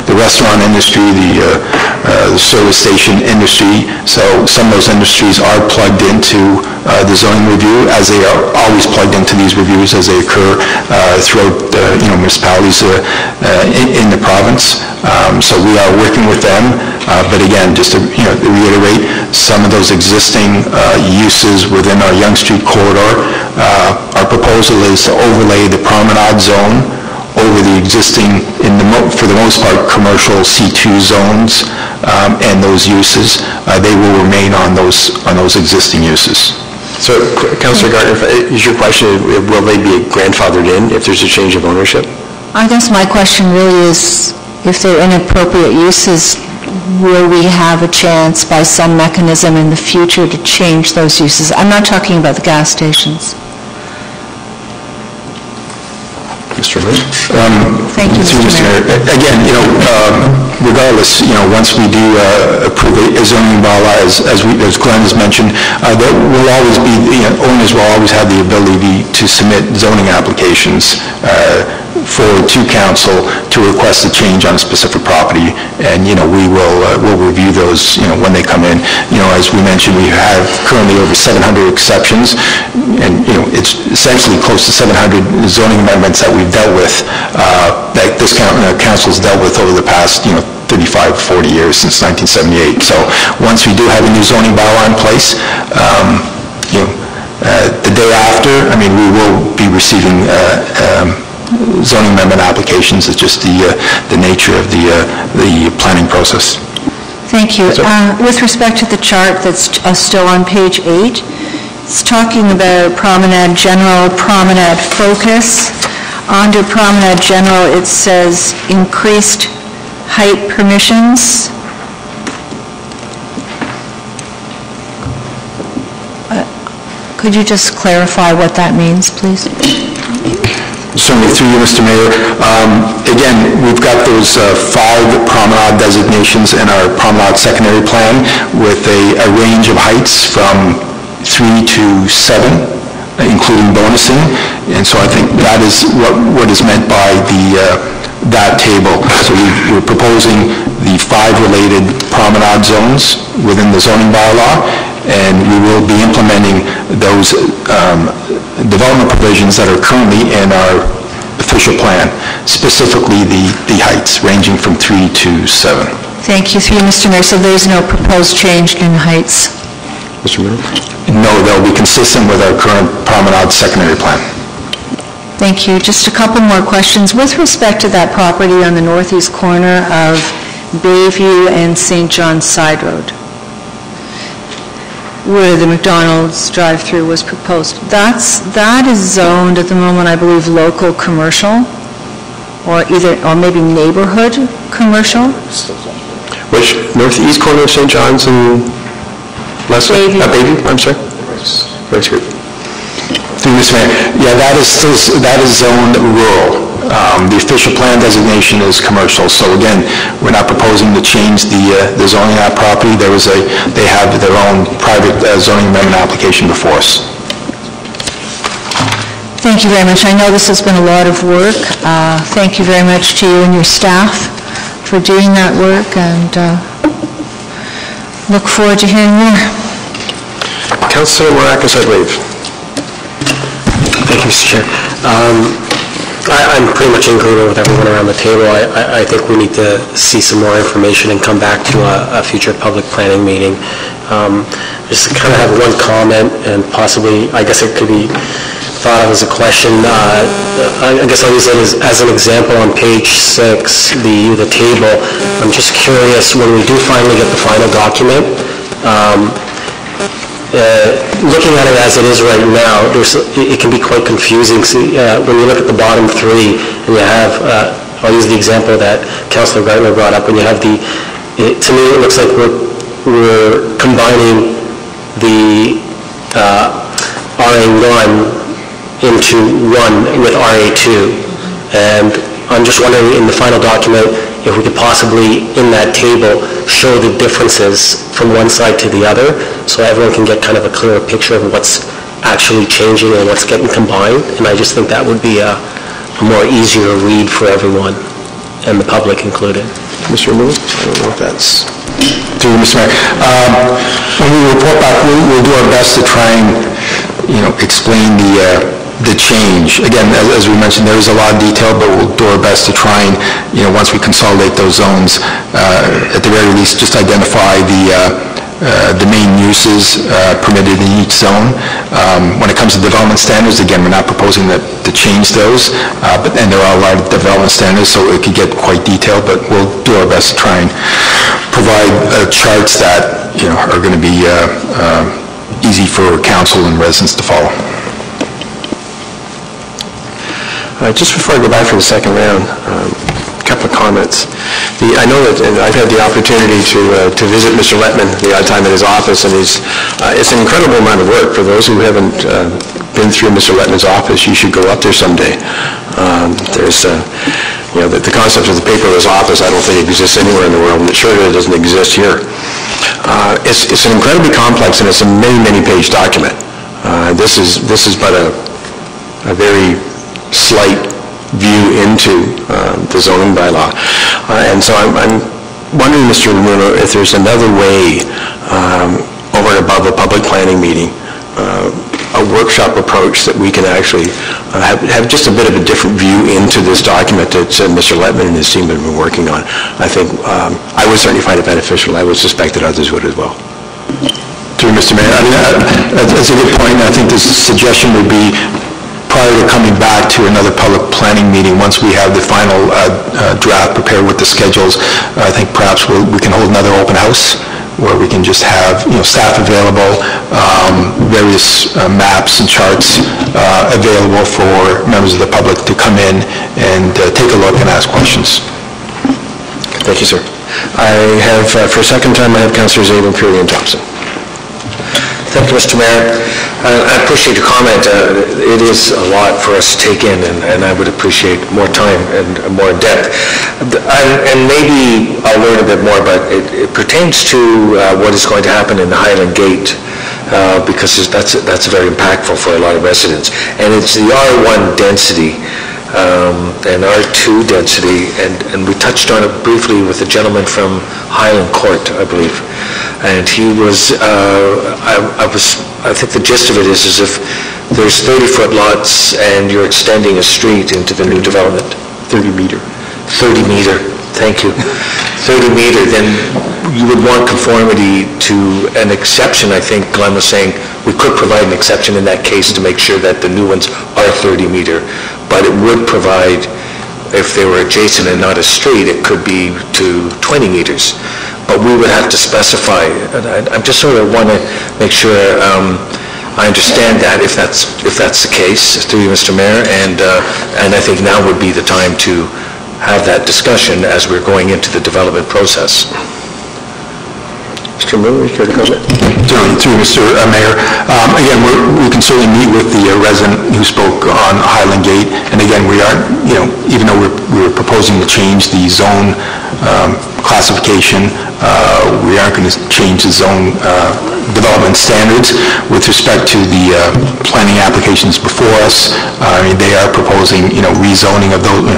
the restaurant industry, the service station industry. So some of those industries are plugged into the zoning review, as they are always plugged into these reviews as they occur throughout municipalities in the province. So we are working with them, but again, just to reiterate, some of those existing uses within our Yonge Street corridor, our proposal is to overlay the promenade zone over the existing, for the most part, commercial C2 zones, and those uses, they will remain on those existing uses. So, Councillor Gardner, is your question, will they be grandfathered in if there's a change of ownership? I guess my question really is, if they're inappropriate uses, will we have a chance by some mechanism in the future to change those uses? I'm not talking about the gas stations. Mr. Lee? Thank you, Mr. Mayor. Again, regardless, once we do approve a zoning bylaw, as Glenn has mentioned, there will always be, owners will always have the ability to submit zoning applications to council to request a change on a specific property, and we'll review those when they come in. As we mentioned, we have currently over 700 exceptions, and it's essentially close to 700 zoning amendments that we've dealt with, that this council's dealt with over the past 35, 40 years, since 1978. So once we do have a new zoning bylaw in place, the day after, we will be receiving zoning amendment applications. It's just the nature of the planning process. Thank you. With respect to the chart that's still on page 8, it's talking about Promenade General, Promenade Focus. Under Promenade General, it says increased height permissions. Could you just clarify what that means, please? Certainly, through you, Mr. Mayor. Again, we've got those 5 promenade designations in our promenade secondary plan with a range of heights from 3 to 7, including bonusing. And so I think that is what is meant by that table. So we're proposing the 5 related promenade zones within the zoning bylaw, and we will be implementing those development provisions that are currently in our official plan, specifically the heights ranging from 3 to 7. Thank you. Through you, Mr. Mayor. So there's no proposed change in heights? Mr. Mayor? No, they'll be consistent with our current promenade secondary plan. Thank you. Just a couple more questions. With respect to that property on the northeast corner of Bayview and St. John's Side Road, where the McDonald's drive-through was proposed, that is zoned at the moment, I believe, local commercial, or maybe neighborhood commercial? Which, northeast corner of St. John's and Leslie? Bayview. Bayview, I'm sorry? Right here. Through Mr. Mayor, yeah, that is zoned rural. The official plan designation is commercial, so again, we're not proposing to change the zoning of that property. They have their own private zoning amendment application before us. Thank you very much. I know this has been a lot of work. Thank you very much to you and your staff for doing that work, and look forward to hearing more. Councillor Maracas, I believe. Thank you, Mr. Chair. I'm pretty much in agreement with everyone around the table. I think we need to see some more information and come back to a future public planning meeting. Just kind of have one comment, and possibly, I guess it could be thought of as a question. I guess I'll use it as an example on page 6, the table. I'm just curious, when we do finally get the final document, looking at it as it is right now, it can be quite confusing. See, when you look at the bottom 3, and you have, I'll use the example that Councillor Gardner brought up, when you have to me it looks like we're combining the RA1 into one with RA2. And I'm just wondering, in the final document, if we could possibly, in that table, show the differences from one side to the other, so everyone can get kind of a clearer picture of what's actually changing and what's getting combined. And I just think that would be a more easier read for everyone, and the public included. Mr. Moon, I don't know if that's... To you, Mr. Mayor. When we report back, we'll do our best to try and, explain the change. Again, as we mentioned, there is a lot of detail, but we'll do our best to try and, once we consolidate those zones, at the very least, just identify the main uses permitted in each zone. When it comes to development standards, again, we're not proposing to change those, and there are a lot of development standards, so it could get quite detailed, but we'll do our best to try and provide charts that, are going to be easy for council and residents to follow. Just before I go back for the second round, a couple of comments. I know that I've had the opportunity to visit Mr. Letman the odd time at his office, and it's an incredible amount of work. For those who haven't been through Mr. Letman's office, you should go up there someday. There's, the concept of the paperless office, I don't think it exists anywhere in the world, and it sure doesn't exist here. It's an incredibly complex, and it's a many page document. This is but a very slight view into the zoning bylaw. And so I'm wondering, Mr. Lamuno, if there's another way, over and above a public planning meeting, a workshop approach that we can actually have just a bit of a different view into this document that Mr. Letman and his team have been working on. I think I would certainly find it beneficial. I would suspect that others would as well. To Mr. Mayor, that's a good point. I think this suggestion would be, prior to coming back to another public planning meeting, once we have the final draft prepared with the schedules, I think perhaps we can hold another open house where we can just have staff available, various maps and charts available for members of the public to come in and take a look and ask questions. Thank you, sir. I have, for a second time, I have Councillors Abel, Curley, and Thompson. Thank you, Mr. Mayor. I appreciate your comment. It is a lot for us to take in, and I would appreciate more time and more depth. And maybe I'll learn a bit more, but it pertains to what is going to happen in the Highland Gate, because that's very impactful for a lot of residents. And it's the R1 density and R2 density, and we touched on it briefly with the gentleman from Highland Court, I believe. And he was, I think the gist of it is if there's 30-foot lots and you're extending a street into the new development. 30 meter. 30 meter, thank you. 30 meter, then you would want conformity to an exception. I think Glenn was saying we could provide an exception in that case to make sure that the new ones are 30 meter. But it would provide, if they were adjacent and not a street, it could be to 20 meters. But we would have to specify, and I just sort of want to make sure I understand that if that's the case, through you, Mr. Mayor, and I think now would be the time to have that discussion as we're going into the development process. Mr. Miller, you care to comment? Through Mr. Mayor. Again, we can certainly meet with the resident who spoke on Highland Gate, and again, we aren't, even though we're proposing to change the zone classification, we aren't going to change the zone development standards. With respect to the planning applications before us, they are proposing, rezoning of those,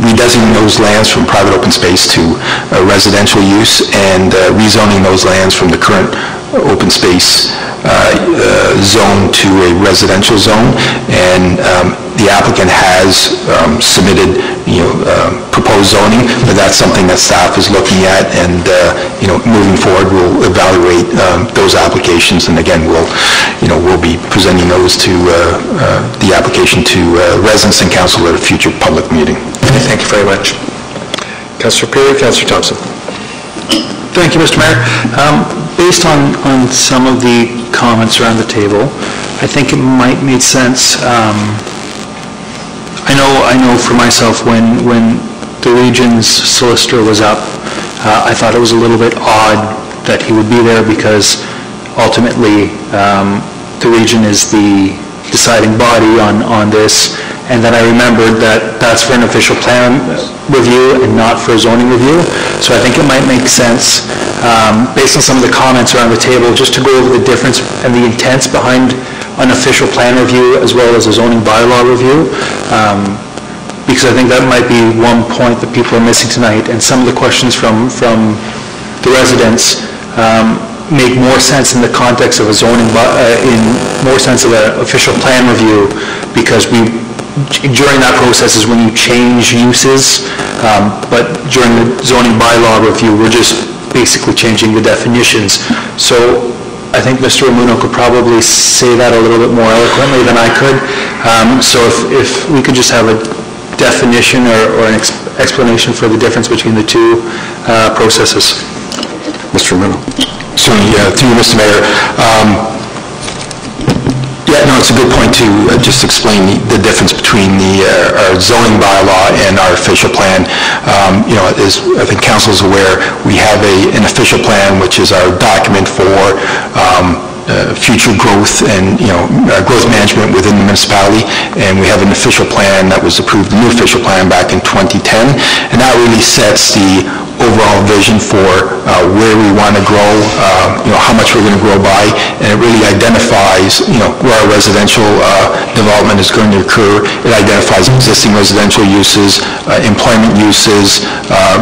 redesignating those lands from private open space to residential use, and rezoning those lands from the current open space zone to a residential zone. And the applicant has submitted, proposed zoning, but that's something that staff is looking at, and moving forward, we'll evaluate those applications, and again, we'll be presenting those to the application to residents and council at a future public meeting. Thank you very much. Councillor Perry, Councillor Thompson. Thank you, Mr. Mayor. Based on some of the comments around the table, I think it might make sense. I know for myself, when the region's solicitor was up, I thought it was a little bit odd that he would be there, because ultimately the region is the deciding body on this, and then I remembered that that's for an official plan review and not for a zoning review. So I think it might make sense, based on some of the comments around the table, just to go over the difference and the intents behind an official plan review as well as a zoning bylaw review, because I think that might be one point that people are missing tonight, and some of the questions from the residents make more sense in the context of a zoning, in more sense of an official plan review, because during that process is when you change uses, but during the zoning bylaw review, we're just basically changing the definitions. So I think Mr. Amuno could probably say that a little bit more eloquently than I could. So if we could just have a definition or an explanation for the difference between the two processes. Mr. Amuno. Certainly, through you, Mr. Mayor. Yeah, no, it's a good point to just explain the difference between our zoning bylaw and our official plan. As I think council is aware, we have an official plan, which is our document for future growth and growth management within the municipality, and we have an official plan that was approved, the new official plan, back in 2010, and that really sets the overall vision for where we want to grow, how much we're going to grow by, and it really identifies, where our residential development is going to occur. It identifies existing residential uses, employment uses,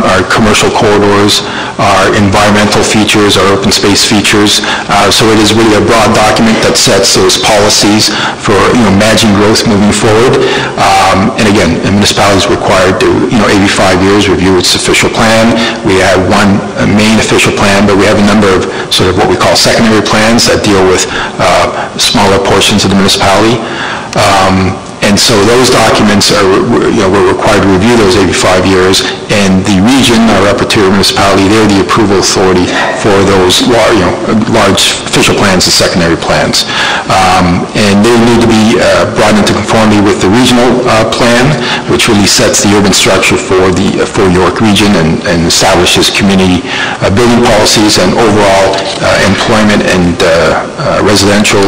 our commercial corridors, our environmental features, our open space features. So it is really a broad document that sets those policies for, managing growth moving forward. And again, a municipality is required to, every 5 years review its official plan. We have one main official plan, but we have a number of sort of what we call secondary plans that deal with smaller portions of the municipality. And so those documents are, we're required to review those every 5 years, and the region, our upper tier municipality, they're the approval authority for those large official plans and secondary plans. And they need to be brought into conformity with the regional plan, which really sets the urban structure for York region and establishes community building policies and overall employment and residential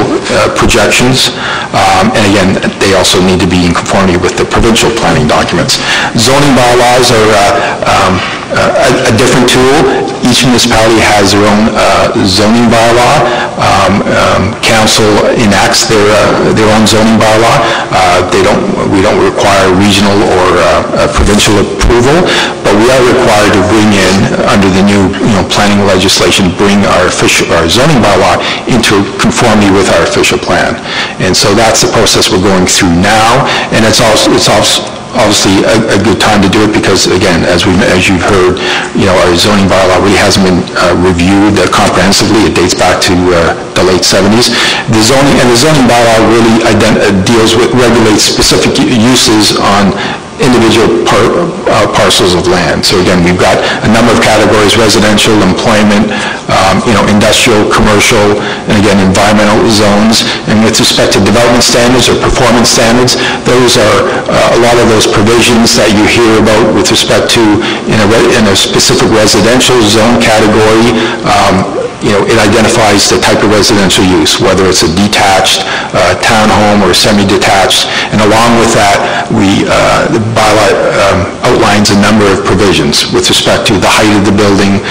projections, and again, they also need to be in conformity with the provincial planning documents. Zoning bylaws are a different tool. Each municipality has their own zoning bylaw. Council enacts their own zoning bylaw. We don't require regional or provincial approval, but we are required to bring in, under the new planning legislation, bring our zoning bylaw into conformity with our official plan. And so that's the process we're going through now, and it's obviously a good time to do it because, again, as you've heard, our zoning bylaw really hasn't been reviewed comprehensively. It dates back to the late 70s. The zoning bylaw really regulates specific uses on individual parcels of land. So again, we've got a number of categories: residential, employment, industrial, commercial, and again, environmental zones. And with respect to development standards or performance standards, those are a lot of those provisions that you hear about with respect to in a specific residential zone category. It identifies the type of residential use, whether it's a detached townhome or semi-detached, and along with that, the bylaw outlines a number of provisions with respect to the height of the building,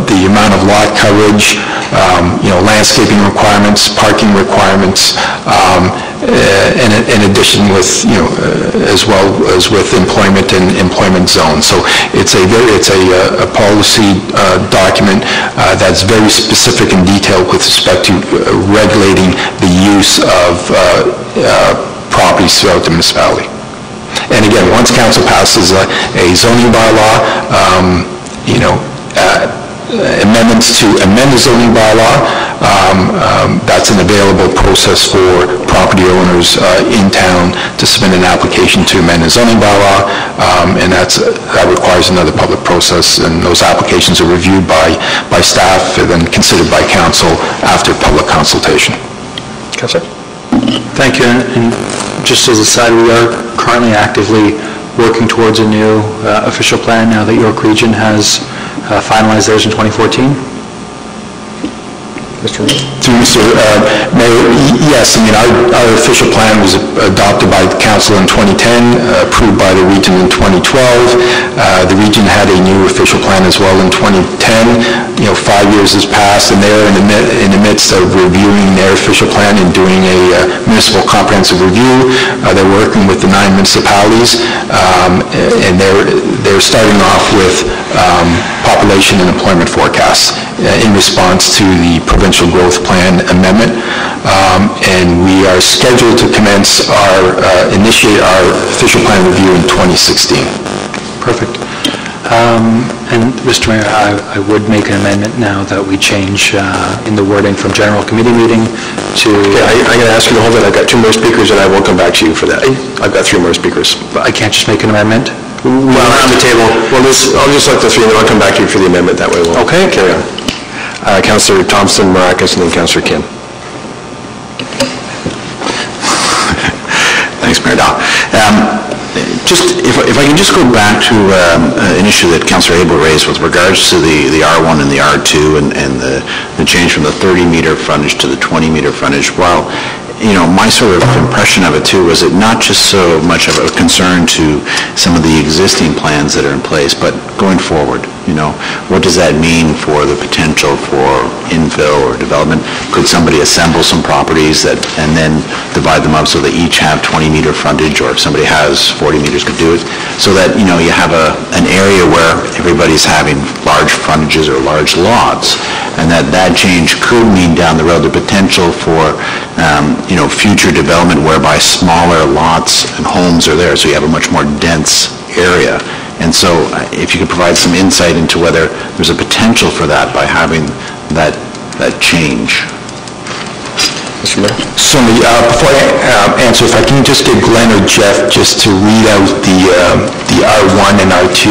the amount of lot coverage, landscaping requirements, parking requirements, in addition with, as well as with employment and employment zones. So it's a policy document that's very specific and detailed with respect to regulating the use of properties throughout the municipality. And again, once council passes a zoning bylaw, amendments to amend the zoning bylaw, that's an available process for property owners in town to submit an application to amend the zoning bylaw, and that requires another public process, and those applications are reviewed by staff and then considered by council after public consultation. Councillor? Thank you, and just as a side, we are currently actively working towards a new official plan now that York Region has finalized theirs in 2014. Mr. Mayor, yes, our official plan was adopted by the council in 2010, approved by the region in 2012. The region had a new official plan as well in 2010. 5 years has passed, and they're in the midst of reviewing their official plan and doing a municipal comprehensive review. They're working with the 9 municipalities, and they're starting off with population and employment forecasts in response to the provincial growth plan amendment, and we are scheduled to initiate our official plan review in 2016. Perfect. And Mr. Mayor, I would make an amendment now that we change in the wording from general committee meeting to... Okay, I'm going to ask you to hold it. I've got 2 more speakers, and I will come back to you for that. I've got 3 more speakers. But I can't just make an amendment? Well, around the table. Well, I'll just let the 3, and then I'll come back to you for the amendment. That way we'll carry on. Councillor Thompson, Maracus, and then Councillor Kim. Thanks, Mayor Dahl. If I can just go back to an issue that Councillor Abel raised with regards to the R1 and the R2 and the change from the 30-meter frontage to the 20-meter frontage. Well, my sort of impression of it too was it not just so much of a concern to some of the existing plans that are in place, but going forward, what does that mean for the potential for infill or development? Could somebody assemble some properties and then divide them up so they each have 20-meter frontage, or if somebody has 40 meters could do it, so that, you have an area where everybody's having large frontages or large lots, and that change could mean down the road the potential for future development whereby smaller lots and homes are there, so you have a much more dense area. And so if you could provide some insight into whether there's a potential for that by having that change. Mr. Mayor? Certainly. Before I answer, if I can just get Glenn or Jeff just to read out the R1 and R2,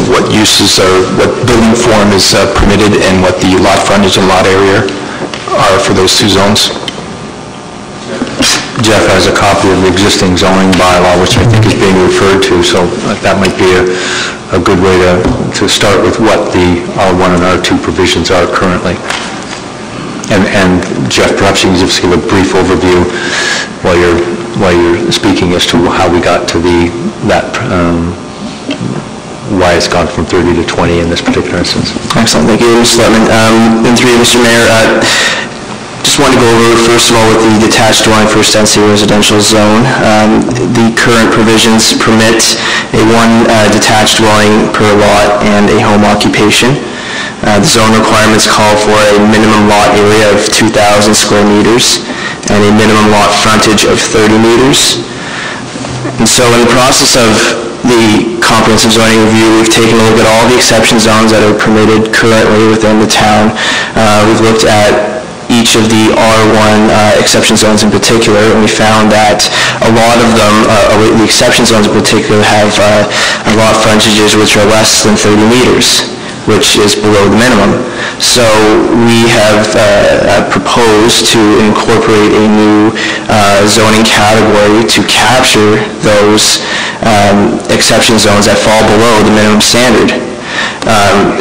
what uses are, what building form is permitted, and what the lot frontage and lot area are for those 2 zones. Jeff has a copy of the existing zoning bylaw, which I think is being referred to, so that might be a good way to start with what the R1 and R2 provisions are currently. And Jeff, perhaps you can just give a brief overview while you're speaking as to how we got to why it's gone from 30 to 20 in this particular instance. Excellent, thank you, Mr. Letman. And through you, Mr. Mayor, just want to go over, first of all, with the detached dwelling first density residential zone. The current provisions permit one detached dwelling per lot and a home occupation. The zone requirements call for a minimum lot area of 2,000 square meters and a minimum lot frontage of 30 meters. And so in the process of the comprehensive zoning review, we've taken a look at all the exception zones that are permitted currently within the town. We've looked at each of the R1 exception zones in particular, and we found that a lot of them, the exception zones in particular, have lot frontages which are less than 30 meters, which is below the minimum. So we have proposed to incorporate a new zoning category to capture those exception zones that fall below the minimum standard.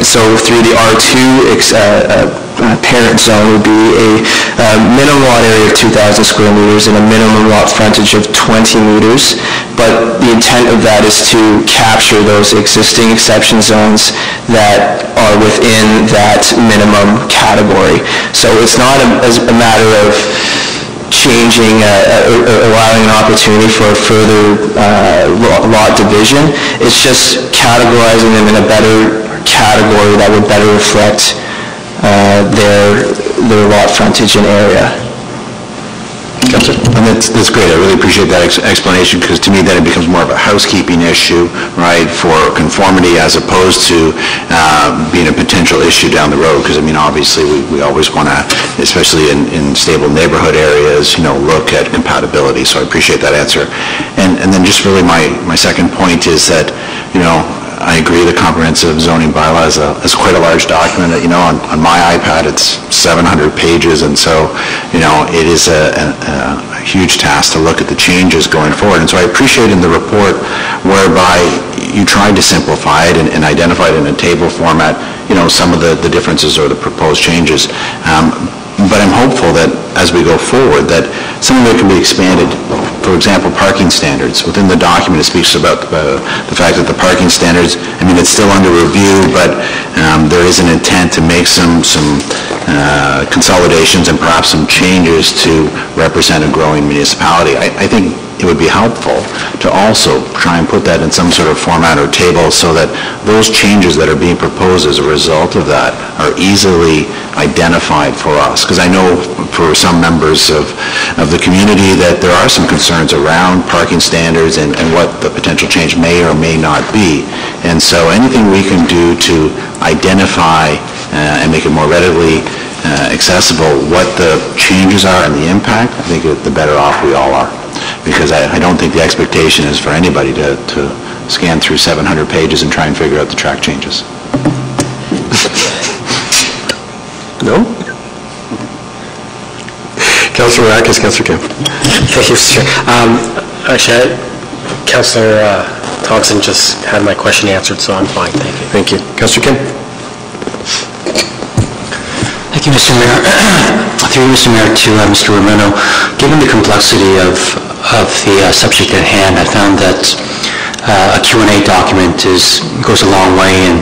So through the R2 parent zone would be a minimum lot area of 2,000 square meters and a minimum lot frontage of 20 meters. But the intent of that is to capture those existing exception zones that are within that minimum category. So it's not a matter of changing, allowing an opportunity for further lot division. It's just categorizing them in a better category that would better reflect their lot frontage and area. And that's great. I really appreciate that explanation, because to me then it becomes more of a housekeeping issue, right, for conformity as opposed to being a potential issue down the road. Because I mean, obviously we always want to, especially in stable neighborhood areas, look at compatibility. So I appreciate that answer. And then just really my second point is that, I agree the comprehensive zoning bylaw is quite a large document. On my iPad it's 700 pages, and so it is a huge task to look at the changes going forward. And so I appreciate in the report whereby you tried to simplify it and identify it in a table format, some of the differences or the proposed changes. But I'm hopeful that as we go forward, that some of it can be expanded. For example, parking standards. Within the document, it speaks about the fact that the parking standards, it's still under review, but there is an intent to make some consolidations and perhaps some changes to represent a growing municipality. I think it would be helpful to also try and put that in some sort of format or table so that those changes that are being proposed as a result of that are easily identified for us. Because I know for some members of the community that there are some concerns around parking standards and what the potential change may or may not be. And so anything we can do to identify and make it more readily accessible what the changes are and the impact, I think the better off we all are. Because I don't think the expectation is for anybody to scan through 700 pages and try and figure out the track changes. No? Councillor Rackes, Councillor Kim. Thank you, Mr. Chair. Actually, Councillor Thompson just had my question answered, so I'm fine, thank you. Thank you. Councillor Kim. Thank you, Mr. Mayor. Through you, Mr. Mayor, to Mr. Romano. Given the complexity of the subject at hand, I found that a Q&A document goes a long way in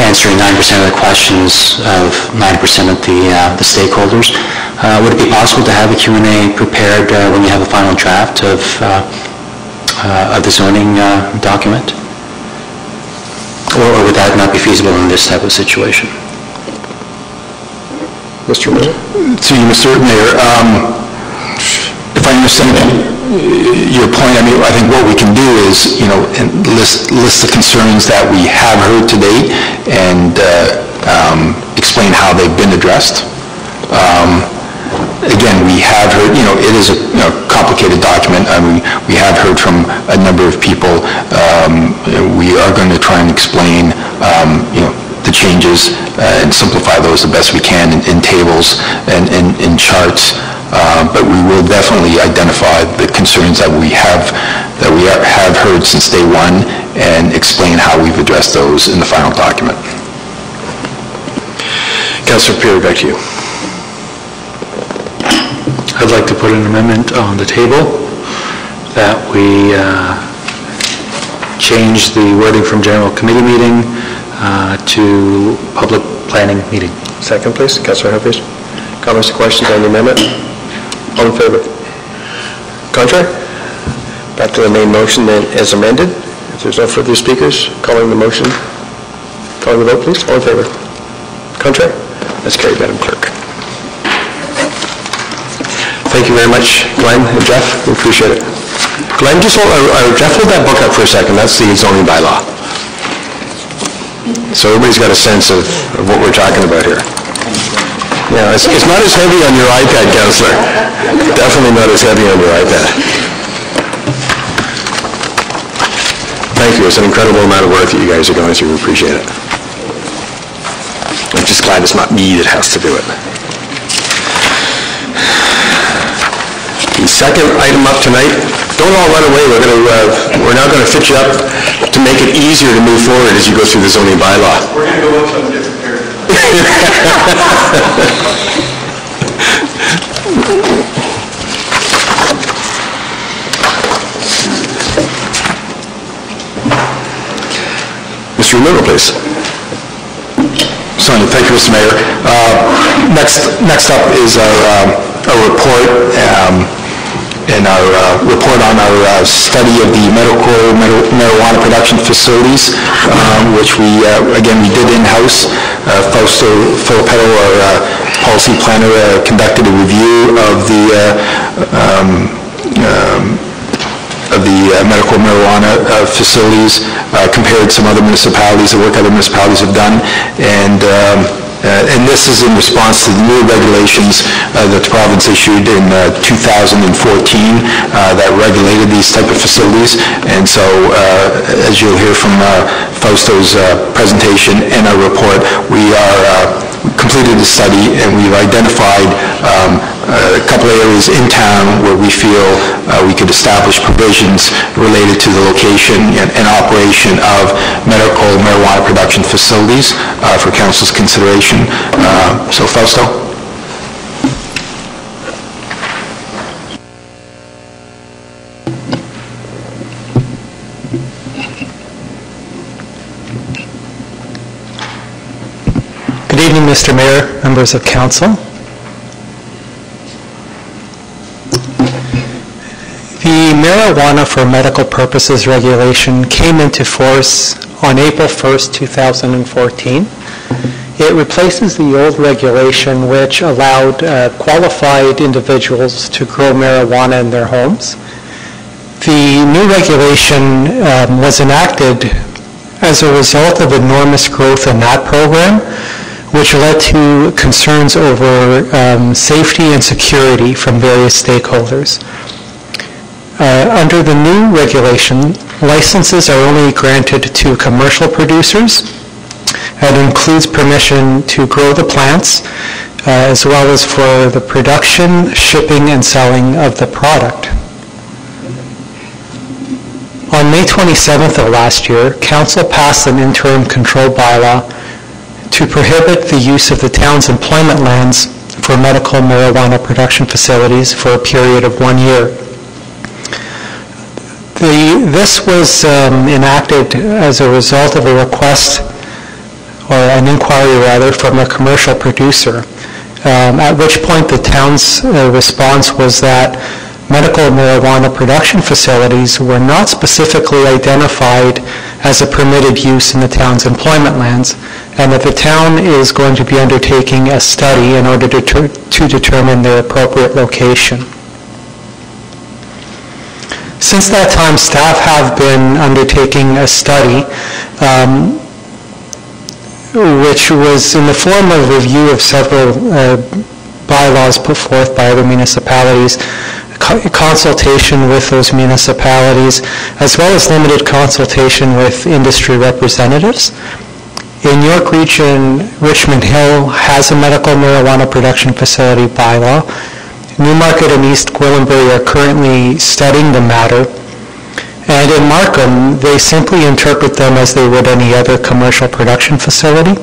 answering 9% of the questions of 9% of the stakeholders. Would it be possible to have a Q&A prepared when you have a final draft of the zoning document? Or would that not be feasible in this type of situation? Mr. Mayor? To you, Mr. Mayor, if I understand your point, I think what we can do is, list the concerns that we have heard to date and explain how they've been addressed. Again, we have heard, it is a complicated document. We have heard from a number of people. We are going to try and explain, the changes and simplify those the best we can in tables and in charts. But we will definitely identify the concerns that we have heard since day one and explain how we've addressed those in the final document. Councillor Perry, back to you. I'd like to put an amendment on the table that we change the wording from general committee meeting to public planning meeting. Second, please. Councillor Humphries. Comments or questions on the amendment? All in favor? Contrary? Back to the main motion then as amended. If there's no further speakers, calling the motion. Calling the vote, please. All in favor? Contrary? That's carried, Madam Clerk. Thank you very much, Glenn and Jeff. We appreciate it. Glenn, just hold, Jeff, hold that book up for a second. That's the zoning bylaw. So everybody's got a sense of what we're talking about here. Yeah, it's not as heavy on your iPad, Councillor. Definitely not as heavy on your iPad. Thank you. It's an incredible amount of work that you guys are going through. We appreciate it. I'm just glad it's not me that has to do it. The second item up tonight, don't all run away. We're now going to fit you up to make it easier to move forward as you go through the zoning bylaw. We're going to go up to a different period. Mr. Removal, please. Sonia, thank you, Mr. Mayor. Next up is our report and our report on our study of the medical marijuana production facilities, which we did in-house. Fausto Filippetto, our policy planner, conducted a review of the medical marijuana facilities, compared some other municipalities, the work other municipalities have done, and this is in response to the new regulations that the province issued in 2014 that regulated these type of facilities. And so, as you'll hear from Fausto's presentation and our report, we completed the study and we've identified a couple of areas in town where we feel we could establish provisions related to the location and operation of medical marijuana production facilities for council's consideration. So, Fausto? Good evening, Mr. Mayor, members of council. The marijuana for medical purposes regulation came into force on April 1st, 2014. It replaces the old regulation which allowed qualified individuals to grow marijuana in their homes. The new regulation was enacted as a result of enormous growth in that program, which led to concerns over safety and security from various stakeholders. Under the new regulation, licenses are only granted to commercial producers. It includes permission to grow the plants, as well as for the production, shipping, and selling of the product. On May 27th of last year, Council passed an interim control bylaw to prohibit the use of the town's employment lands for medical marijuana production facilities for a period of 1 year. This was enacted as a result of a request, or an inquiry rather, from a commercial producer, at which point the town's response was that medical marijuana production facilities were not specifically identified as a permitted use in the town's employment lands, and that the town is going to be undertaking a study in order to determine their appropriate location. Since that time, staff have been undertaking a study which was in the form of review of several bylaws put forth by other municipalities, consultation with those municipalities, as well as limited consultation with industry representatives. In York Region, Richmond Hill has a medical marijuana production facility bylaw. Newmarket and East Gwillimbury are currently studying the matter. And in Markham, they simply interpret them as they would any other commercial production facility.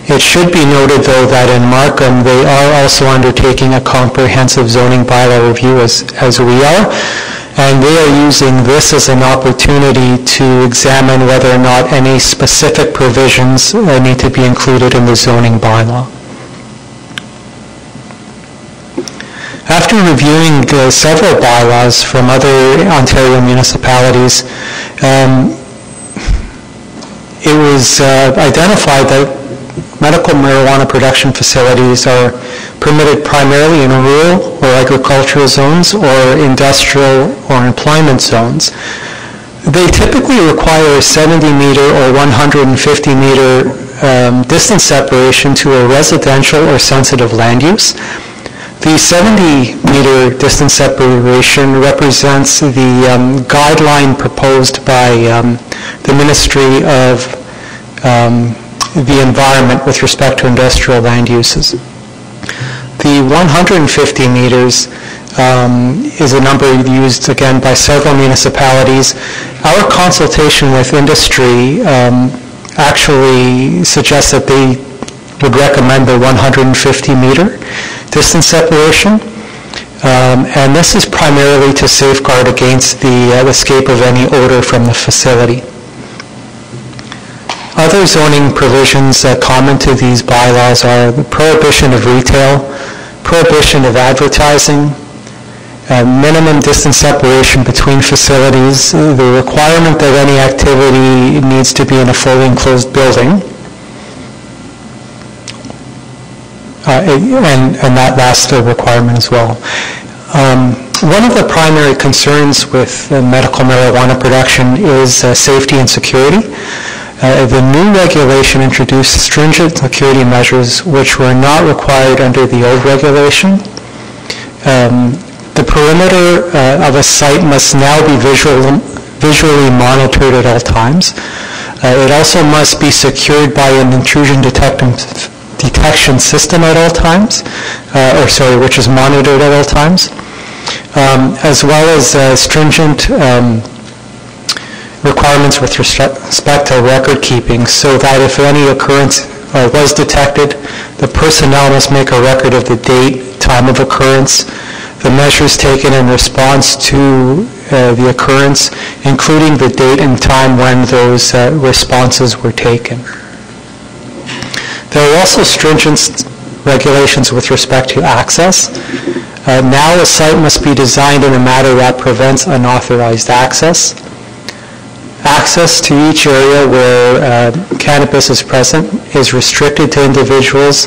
It should be noted, though, that in Markham, they are also undertaking a comprehensive zoning bylaw review as we are, and they are using this as an opportunity to examine whether or not any specific provisions need to be included in the zoning bylaw. After reviewing several bylaws from other Ontario municipalities, it was identified that medical marijuana production facilities are permitted primarily in rural or agricultural zones or industrial or employment zones. They typically require a 70-meter or 150-meter distance separation to a residential or sensitive land use. The 70-meter distance separation represents the guideline proposed by the Ministry of the Environment with respect to industrial land uses. The 150 meters is a number used again by several municipalities. Our consultation with industry actually suggests that they would recommend the 150-meter distance separation, and this is primarily to safeguard against the escape of any odor from the facility. Other zoning provisions common to these bylaws are the prohibition of retail, prohibition of advertising, minimum distance separation between facilities, the requirement that any activity needs to be in a fully enclosed building, and that last requirement as well. One of the primary concerns with medical marijuana production is safety and security. The new regulation introduced stringent security measures which were not required under the old regulation. The perimeter of a site must now be visually monitored at all times. It also must be secured by an intrusion detection system at all times, which is monitored at all times, as well as stringent requirements with respect to record keeping, so that if any occurrence was detected, the personnel must make a record of the date, time of occurrence, the measures taken in response to the occurrence, including the date and time when those responses were taken. There are also stringent regulations with respect to access. Now a site must be designed in a manner that prevents unauthorized access. Access to each area where cannabis is present is restricted to individuals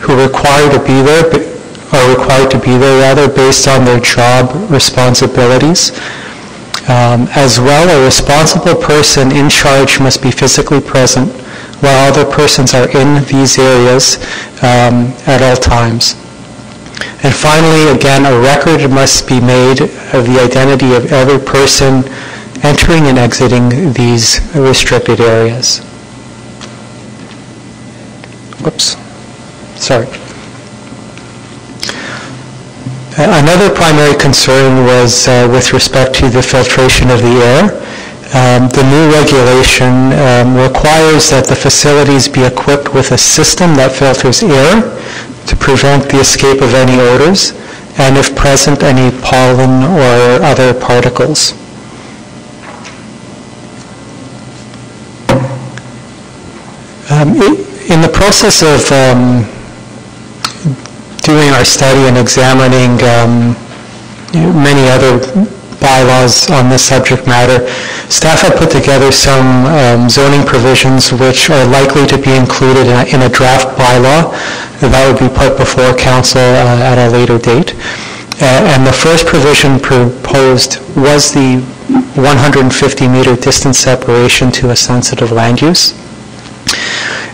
who are required to be there based on their job responsibilities. As well, a responsible person in charge must be physically present while other persons are in these areas at all times. And finally, again, a record must be made of the identity of every person entering and exiting these restricted areas. Whoops, sorry. Another primary concern was with respect to the filtration of the air. The new regulation requires that the facilities be equipped with a system that filters air to prevent the escape of any odors, and if present, any pollen or other particles. In the process of doing our study and examining many other bylaws on this subject matter, staff have put together some zoning provisions which are likely to be included in a draft bylaw that would be put before council at a later date. And the first provision proposed was the 150-meter distance separation to a sensitive land use.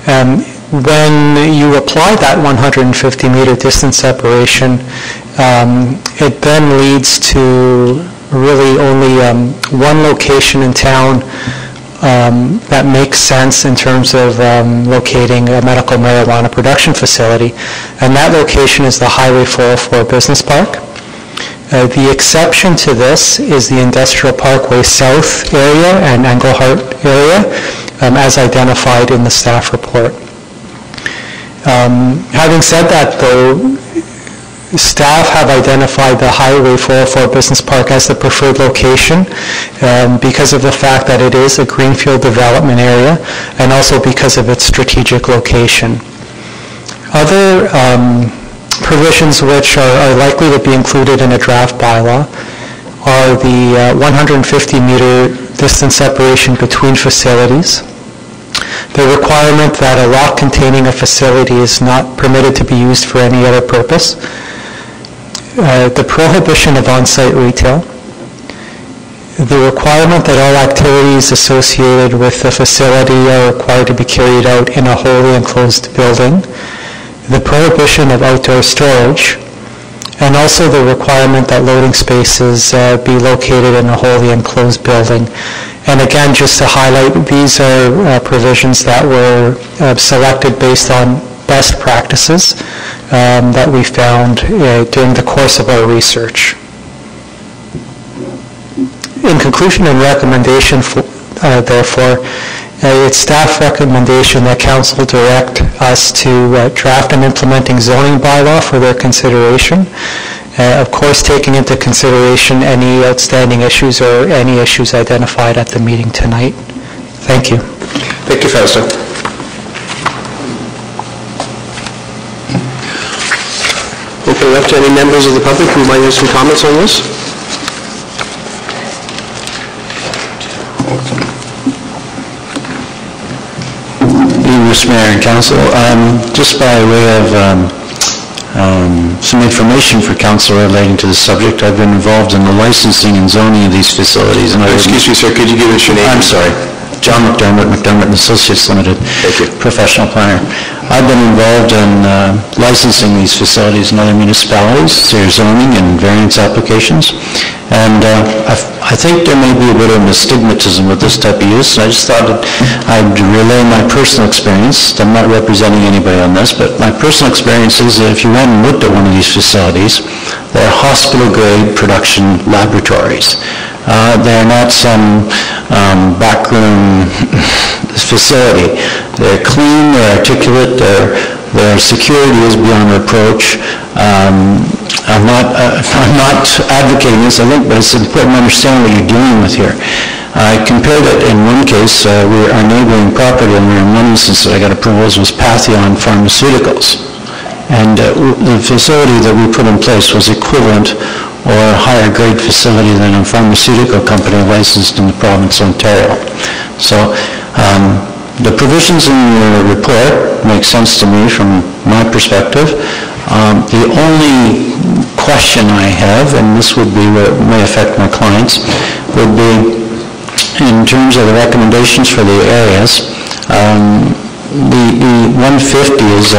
When you apply that 150-meter distance separation, it then leads to really only one location in town that makes sense in terms of locating a medical marijuana production facility, and that location is the Highway 404 Business Park. The exception to this is the Industrial Parkway South area and Englehart area, as identified in the staff report. Having said that, though, staff have identified the Highway 404 Business Park as the preferred location because of the fact that it is a greenfield development area and also because of its strategic location. Other provisions which are likely to be included in a draft bylaw are the 150-meter distance separation between facilities, the requirement that a lot containing a facility is not permitted to be used for any other purpose, the prohibition of on-site retail, the requirement that all activities associated with the facility are required to be carried out in a wholly enclosed building, the prohibition of outdoor storage, and also the requirement that loading spaces be located in a wholly enclosed building. And again, just to highlight, these are provisions that were selected based on best practices that we found during the course of our research. In conclusion and recommendation, therefore, it's staff recommendation that Council direct us to draft an implementing zoning bylaw for their consideration. Of course, taking into consideration any outstanding issues or any issues identified at the meeting tonight. Thank you. Thank you, Fausto. Open it up to any members of the public who might have some comments on this. Mr. Mayor and Council, just by way of some information for Council relating to the subject, I've been involved in the licensing and zoning of these facilities. And excuse me, sir, could you give us your name? I'm sorry. John McDermott, McDermott & Associates Limited. Thank you. Professional planner. I've been involved in licensing these facilities in other municipalities, their zoning and variance applications. And I think there may be a bit of astigmatism with this type of use. I just thought that I'd relay my personal experience. I'm not representing anybody on this, but my personal experience is that if you went and looked at one of these facilities, they're hospital-grade production laboratories. They're not some backroom facility. They're clean, they're articulate, their security is beyond reproach. I'm not advocating this, I think, but it's important to understand what you're dealing with here. I compared it in one case, our neighboring property, and in one instance that I got approvals was Patheon Pharmaceuticals. And the facility that we put in place was equivalent or a higher grade facility than a pharmaceutical company licensed in the province of Ontario. So the provisions in your report make sense to me from my perspective. The only question I have, and this would be what may affect my clients, would be in terms of the recommendations for the areas. The 150 is,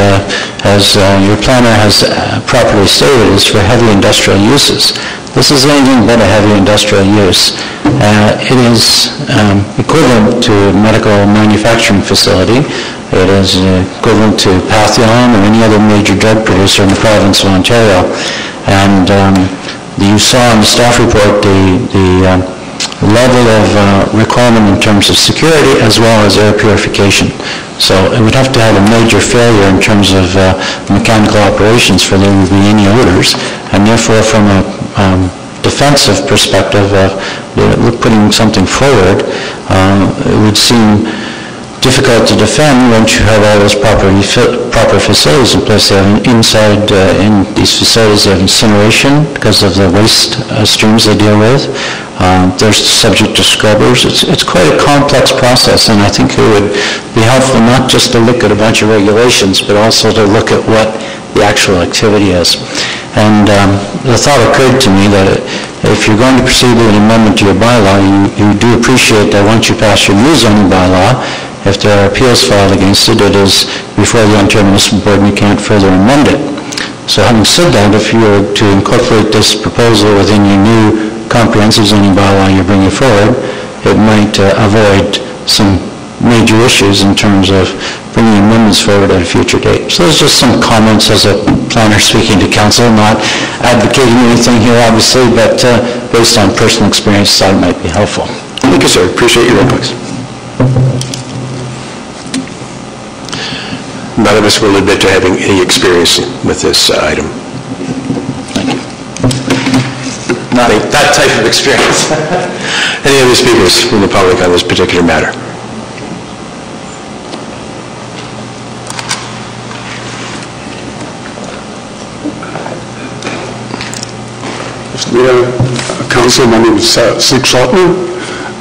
as your planner has properly stated, is for heavy industrial uses. This is anything but a heavy industrial use. It is equivalent to a medical manufacturing facility. It is equivalent to Patheon or any other major drug producer in the province of Ontario. And you saw in the staff report the level of requirement in terms of security as well as air purification. So it would have to have a major failure in terms of mechanical operations for there to be any odors, and therefore from a defensive perspective of putting something forward, it would seem difficult to defend once you have all those proper facilities in place. They have inside in these facilities, they have incineration because of the waste streams they deal with. They're subject to scrubbers. It's quite a complex process, and I think it would be helpful not just to look at a bunch of regulations, but also to look at what the actual activity is. And the thought occurred to me that if you're going to proceed with an amendment to your bylaw, you do appreciate that once you pass your new zoning bylaw, if there are appeals filed against it, it is before the Ontario Municipal Board and you can't further amend it. So having said that, if you were to incorporate this proposal within your new comprehensive zoning bylaw you're bringing forward, it might avoid some major issues in terms of bringing amendments forward at a future date. So there's just some comments as a planner speaking to council, not advocating anything here obviously, but based on personal experience, I thought it might be helpful. Thank you, sir. Appreciate your inputs. none of us will admit to having any experience with this item. Not that type of experience. Any other speakers from the public on this particular matter? Mr. Mayor, Council, my name is Sig Schottner,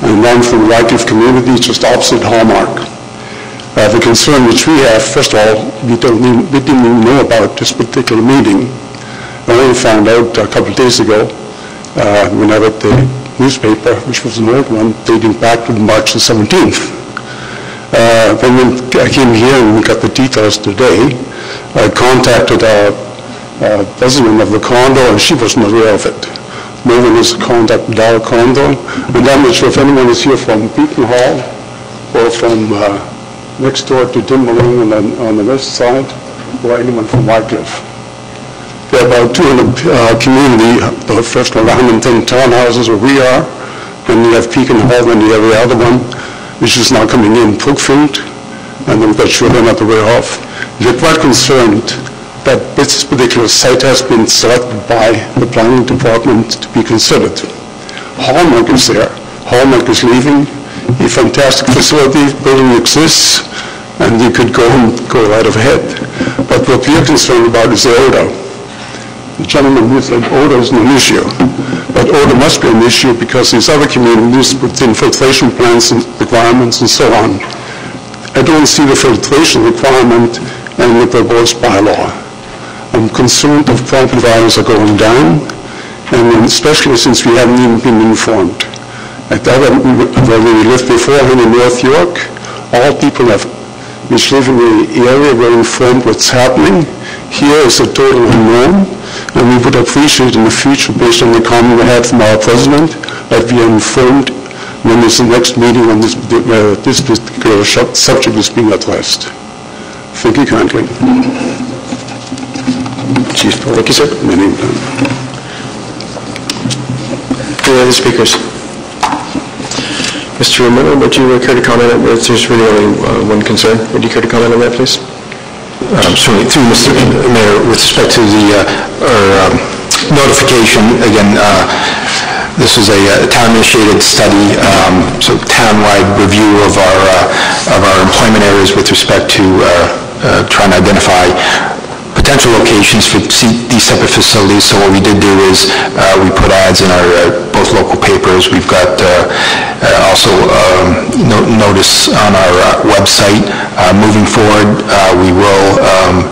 and I'm from the Wycliffe community, just opposite Hallmark. The concern which we have, first of all, we didn't even know about this particular meeting. I only found out a couple of days ago when I read the newspaper, which was an old one, dating back to March the 17th. When I came here and we got the details today, I contacted our president of the condo, and she wasn't aware of it. No one has contacted our condo, and I'm not sure if anyone is here from Beacon Hall or from next door to Dimmerling on the west side, or anyone from Wycliffe. There are about 200 community, first of all, 110 townhouses where we are, and you have Beacon Hall and every other one, which is now coming in Brookfield, and I'm not sure they're not aware of. We're quite concerned that this particular site has been selected by the planning department to be considered. Hallmark is there. Hallmark is leaving. A fantastic facility, building exists, and you could go right ahead. But what we're concerned about is the odor. The gentleman who said odor is not an issue, but odor must be an issue because these other communities with infiltration plants and requirements and so on. I don't see the filtration requirement in the proposed bylaw. I'm concerned if property values are going down, and especially since we haven't even been informed. At that, where we lived before in North York, all people which live in the area were informed what's happening. Here is a total unknown, and we would appreciate in the future, based on the comment we had from our president, that we are informed when is the next meeting on this particular subject is being addressed. Thank you kindly. Chief, thank you, sir. Any other speakers? Mr. Miller, would you care to comment on that? There's really only one concern. Would you care to comment on that, please? Certainly, through Mr. Mayor, with respect to the notification, again, this is a town-initiated study, so town-wide review of our employment areas with respect to trying to identify potential locations for these type of facilities. So what we did do is we put ads in our both local papers. We've got also notice on our website. Moving forward, we will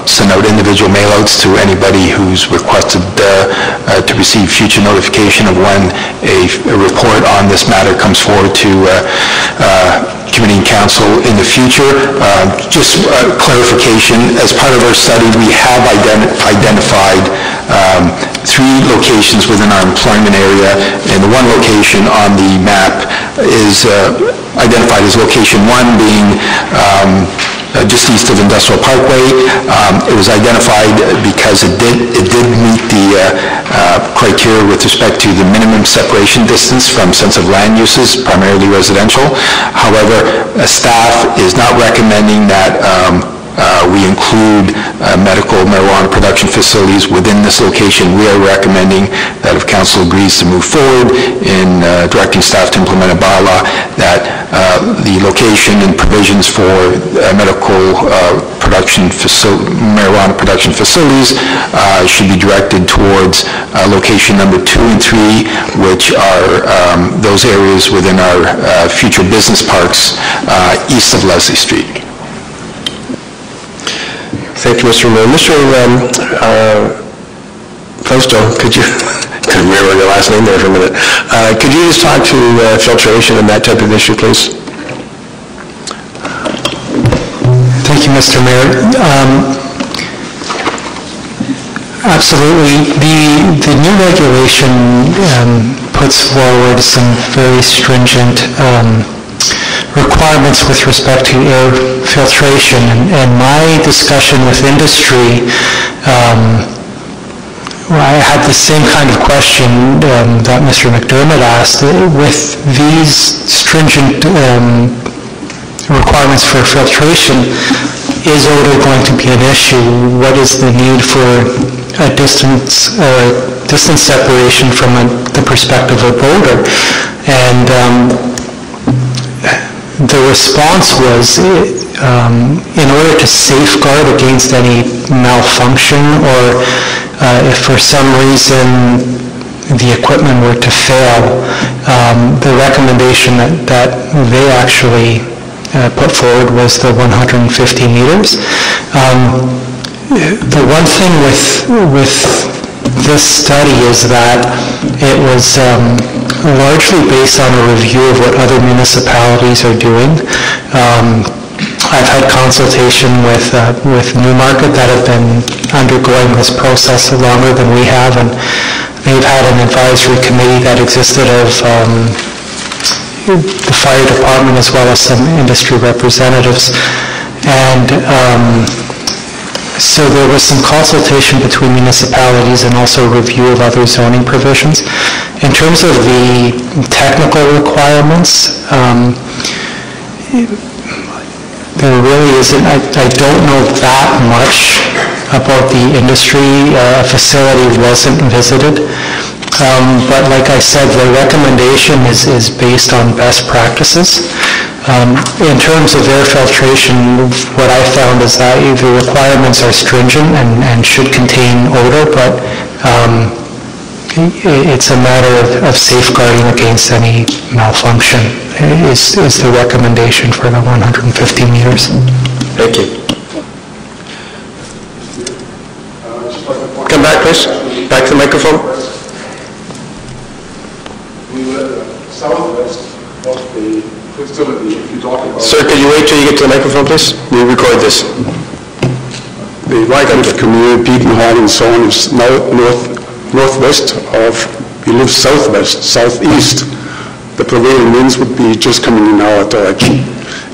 send out individual mailouts to anybody who's requested to receive future notification of when a report on this matter comes forward to committee and council in the future. Just clarification, as part of our study, we have identified 3 locations within our employment area, and the one location on the map is identified as location 1 being just east of Industrial Parkway. It was identified because it did meet the criteria with respect to the minimum separation distance from sensitive land uses, primarily residential. However, staff is not recommending that we include medical marijuana production facilities within this location. We are recommending that if council agrees to move forward in directing staff to implement a bylaw, that the location and provisions for medical marijuana production facilities should be directed towards location number 2 and 3, which are those areas within our future business parks east of Leslie Street. Thank you, Mr. Miller. Mr. Posto, could you, couldn't remember your last name there for a minute. Could you just talk to filtration and that type of issue, please? Thank you, Mr. Mayor. Absolutely. The new regulation puts forward some very stringent requirements with respect to air filtration, and my discussion with industry, I had the same kind of question that Mr. McDermott asked. With these stringent requirements for filtration, is odor going to be an issue? What is the need for a distance separation from the perspective of odor? And the response was, in order to safeguard against any malfunction, or if for some reason the equipment were to fail, the recommendation that they actually put forward was the 150 meters. The one thing with this study is that it was largely based on a review of what other municipalities are doing. I've had consultation with Newmarket that have been undergoing this process longer than we have, and they've had an advisory committee that existed of the fire department as well as some industry representatives. And so there was some consultation between municipalities and also review of other zoning provisions. In terms of the technical requirements, there really isn't, I don't know that much about the industry. A facility wasn't visited. But like I said, the recommendation is based on best practices. In terms of air filtration, what I found is that the requirements are stringent and should contain odor, but it's a matter of safeguarding against any malfunction is the recommendation for the 150 meters. Thank you. Come back, please. Back to the microphone. Southwest of the facility, if you talk about... Sir, could you wait till you get to the microphone, please? We record this. The Wycliffe community, Petenhall and so on, is now northwest of, we live southwest, southeast. The prevailing winds would be just coming in our direction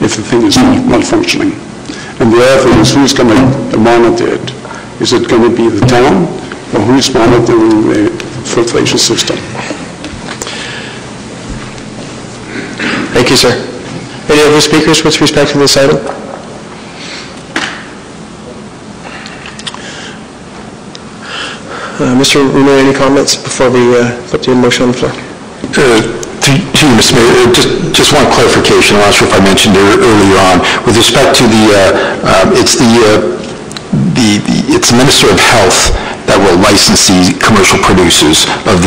if the thing is not functioning. And the other thing is, who's going to monitor it? Is it going to be the town, or who's monitoring the filtration system? Thank you, sir. Any other speakers with respect to this item? Mr. Reno, any comments before we put the motion on the floor? To you, Mr. Mayor, just one clarification. I'm not sure if I mentioned it earlier on. With respect to it's the Minister of Health that will license the commercial producers of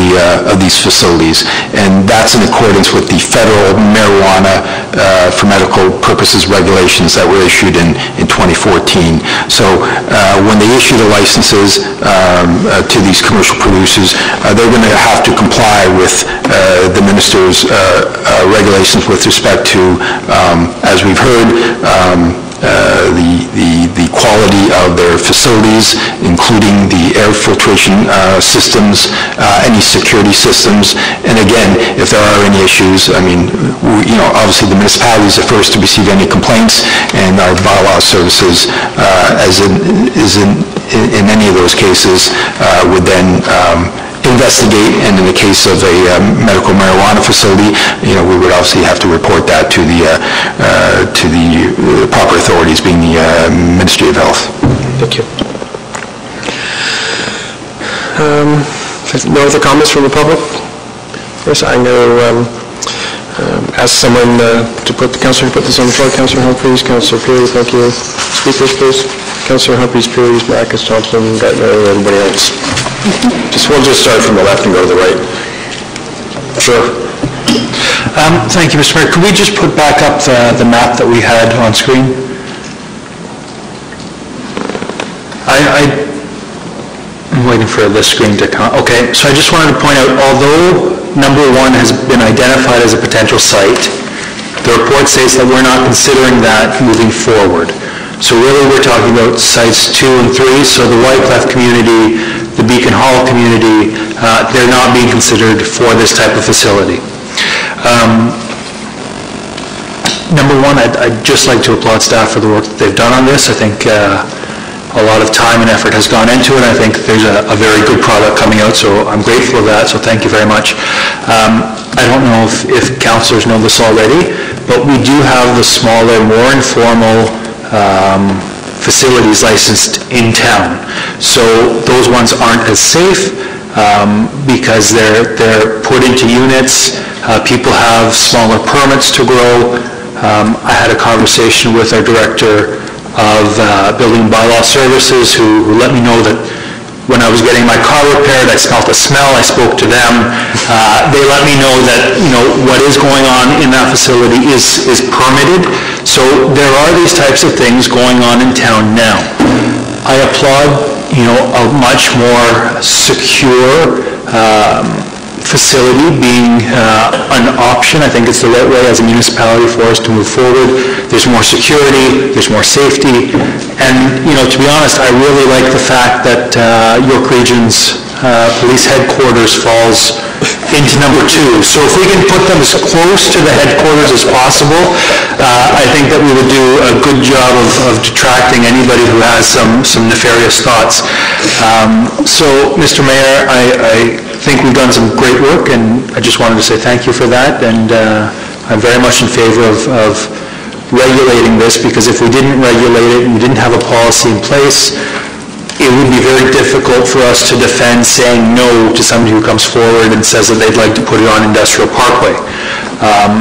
these facilities, and that's in accordance with the federal marijuana for medical purposes regulations that were issued in 2014. So when they issue the licenses to these commercial producers, they're going to have to comply with the minister's regulations with respect to, as we've heard, the quality of their facilities, including the air filtration systems, any security systems. And again, if there are any issues, I mean, obviously the municipality is the first to receive any complaints, and our bylaw services, as in any of those cases, would then investigate, and in the case of a medical marijuana facility, we would obviously have to report that to the proper authorities, being the Ministry of Health. Thank you. No other comments from the public? Yes, I'm going to ask someone to put this on the floor. Councillor Humphreys, Councillor Peary, thank you. Speakers, please. Councillor Humphreys, Peary, Marcus, Thompson, Gardner, and everybody else. We'll just start from the left and go to the right. Sure. Thank you, Mr. Mayor. Could we just put back up the map that we had on screen? I'm waiting for this screen to come. Okay, so I just wanted to point out, although number 1 has been identified as a potential site, the report says that we're not considering that moving forward. So really we're talking about sites 2 and 3, so the Wycliffe community, the Beacon Hall community, they're not being considered for this type of facility. Number 1, I'd just like to applaud staff for the work that they've done on this. I think a lot of time and effort has gone into it. I think there's a very good product coming out, so I'm grateful for that, so thank you very much. I don't know if councillors know this already, but we do have the smaller, more informal facilities licensed in town. So those ones aren't as safe because they're put into units. People have smaller permits to grow. I had a conversation with our director of Building Bylaw Services who let me know that when I was getting my car repaired, I smelled a smell. I spoke to them. They let me know that, what is going on in that facility is permitted. So there are these types of things going on in town now. I applaud, a much more secure facility being an option. I think it's the right way as a municipality for us to move forward. There's more security, there's more safety, and to be honest, I really like the fact that York Region's police headquarters falls into number 2. So if we can put them as close to the headquarters as possible, I think that we would do a good job of detracting anybody who has some nefarious thoughts. So, Mr. Mayor, I think we've done some great work, and I just wanted to say thank you for that, and I'm very much in favor of regulating this, because if we didn't regulate it and we didn't have a policy in place, it would be very difficult for us to defend saying no to somebody who comes forward and says that they'd like to put it on Industrial Parkway.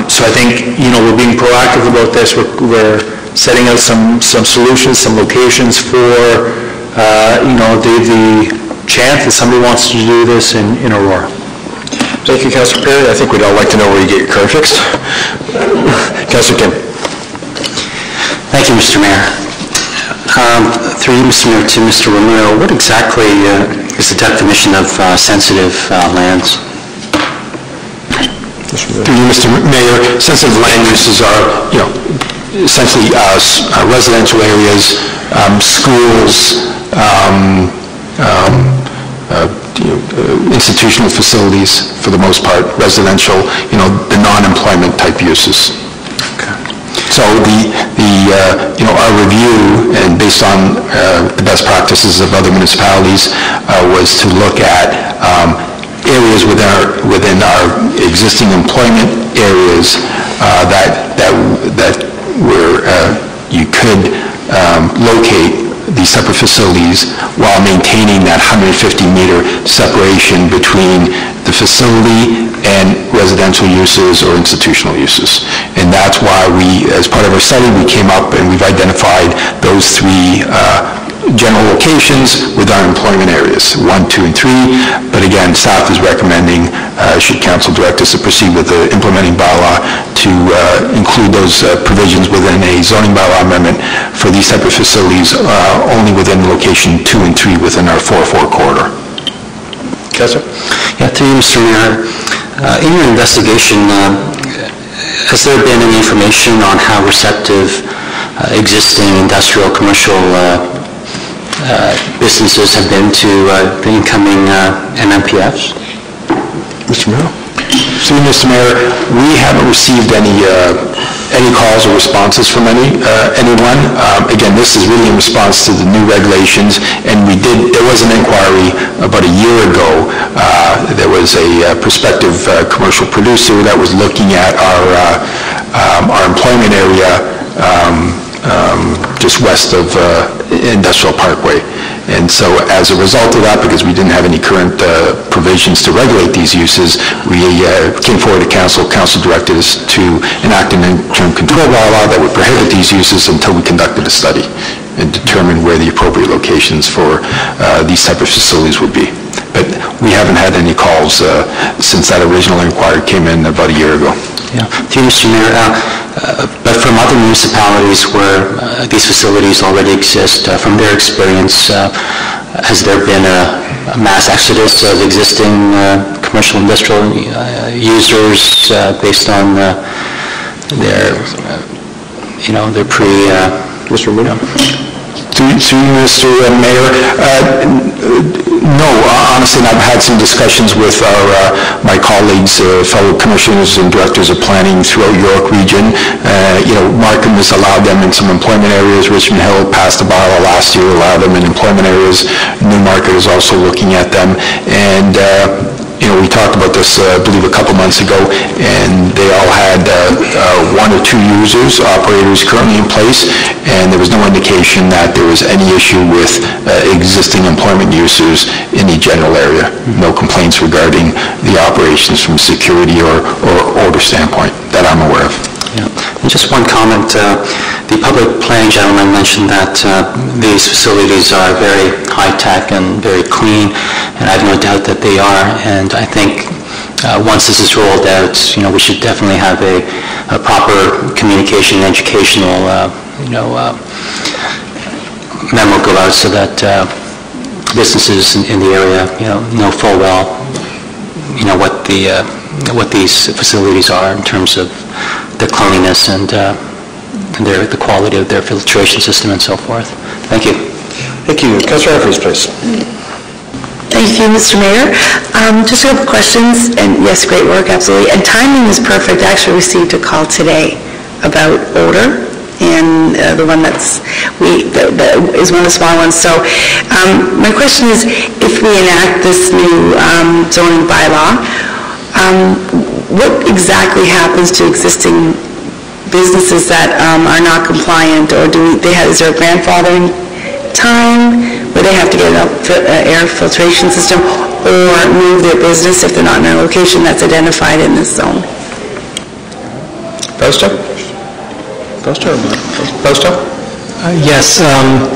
So I think, we're being proactive about this. We're setting out some solutions, some locations for, the chance that somebody wants to do this in Aurora. Thank you, Councillor Perry. I think we'd all like to know where you get your car fixed. Councillor Kim. Thank you, Mr. Mayor. Through you, Mr. Mayor, to Mr. Romero, what exactly is the definition of sensitive lands? Through you, Mr. Mayor, sensitive land uses are, essentially residential areas, schools, institutional facilities for the most part, residential, the non-employment type uses. Okay. So our review, and based on the best practices of other municipalities, was to look at areas within our existing employment areas that where you could locate these type of facilities while maintaining that 150-meter separation between the facility and residential uses or institutional uses. And that's why we, as part of our study, we came up and we've identified those 3 general locations with our employment areas, 1, 2, and 3. But again, staff is recommending, should council direct us to proceed with the implementing bylaw, to include those provisions within a zoning bylaw amendment for these type of facilities only within location 2 and 3 within our 404 corridor. Councillor? Yeah, through you, Mr. Mayor. In your investigation, has there been any information on how receptive existing industrial commercial businesses have been to the incoming MMPFs? Mr. Mayor? So, Mr. Mayor, we haven't received any calls or responses from anyone. Again, this is really in response to the new regulations, and there was an inquiry about a year ago. There was a prospective commercial producer that was looking at our employment area just west of Industrial Parkway. And so as a result of that, because we didn't have any current provisions to regulate these uses, we came forward to council. Council directed us to enact an interim control bylaw that would prohibit these uses until we conducted a study and determined where the appropriate locations for these type of facilities would be. But we haven't had any calls since that original inquiry came in about a year ago. Yeah. Through Mr. Mayor, but from other municipalities where these facilities already exist, from their experience, has there been a mass exodus of existing commercial industrial users based on their pre... Mr. Romero? To Mr. Mayor, no, honestly, I've had some discussions with my colleagues, fellow commissioners and directors of planning throughout York Region. Markham has allowed them in some employment areas. Richmond Hill passed a bylaw last year, allowed them in employment areas. Newmarket is also looking at them. And we talked about this, I believe, a couple months ago, and they all had one or two users, operators currently in place, and there was no indication that there was any issue with existing employment users in the general area. No complaints regarding the operations from security or order standpoint that I'm aware of. Yeah. And just one comment. The public planning gentleman mentioned that these facilities are very high-tech and very clean, and I have no doubt that they are. And I think once this is rolled out, we should definitely have a proper communication and educational, memo go out so that businesses in the area, know full well, what these facilities are in terms of their cleanliness and the quality of their filtration system and so forth. Thank you. Thank you. Councilor Humphries, please. Thank you, Mr. Mayor. Just a couple questions, and yes, great work, absolutely. And timing is perfect. I actually received a call today about odor, and the one that is one of the small ones. So my question is, if we enact this new zoning bylaw, what exactly happens to existing businesses that are not compliant, or is there a grandfathering time where they have to get an air filtration system or move their business if they're not in a location that's identified in this zone? Posto? Yes, I'm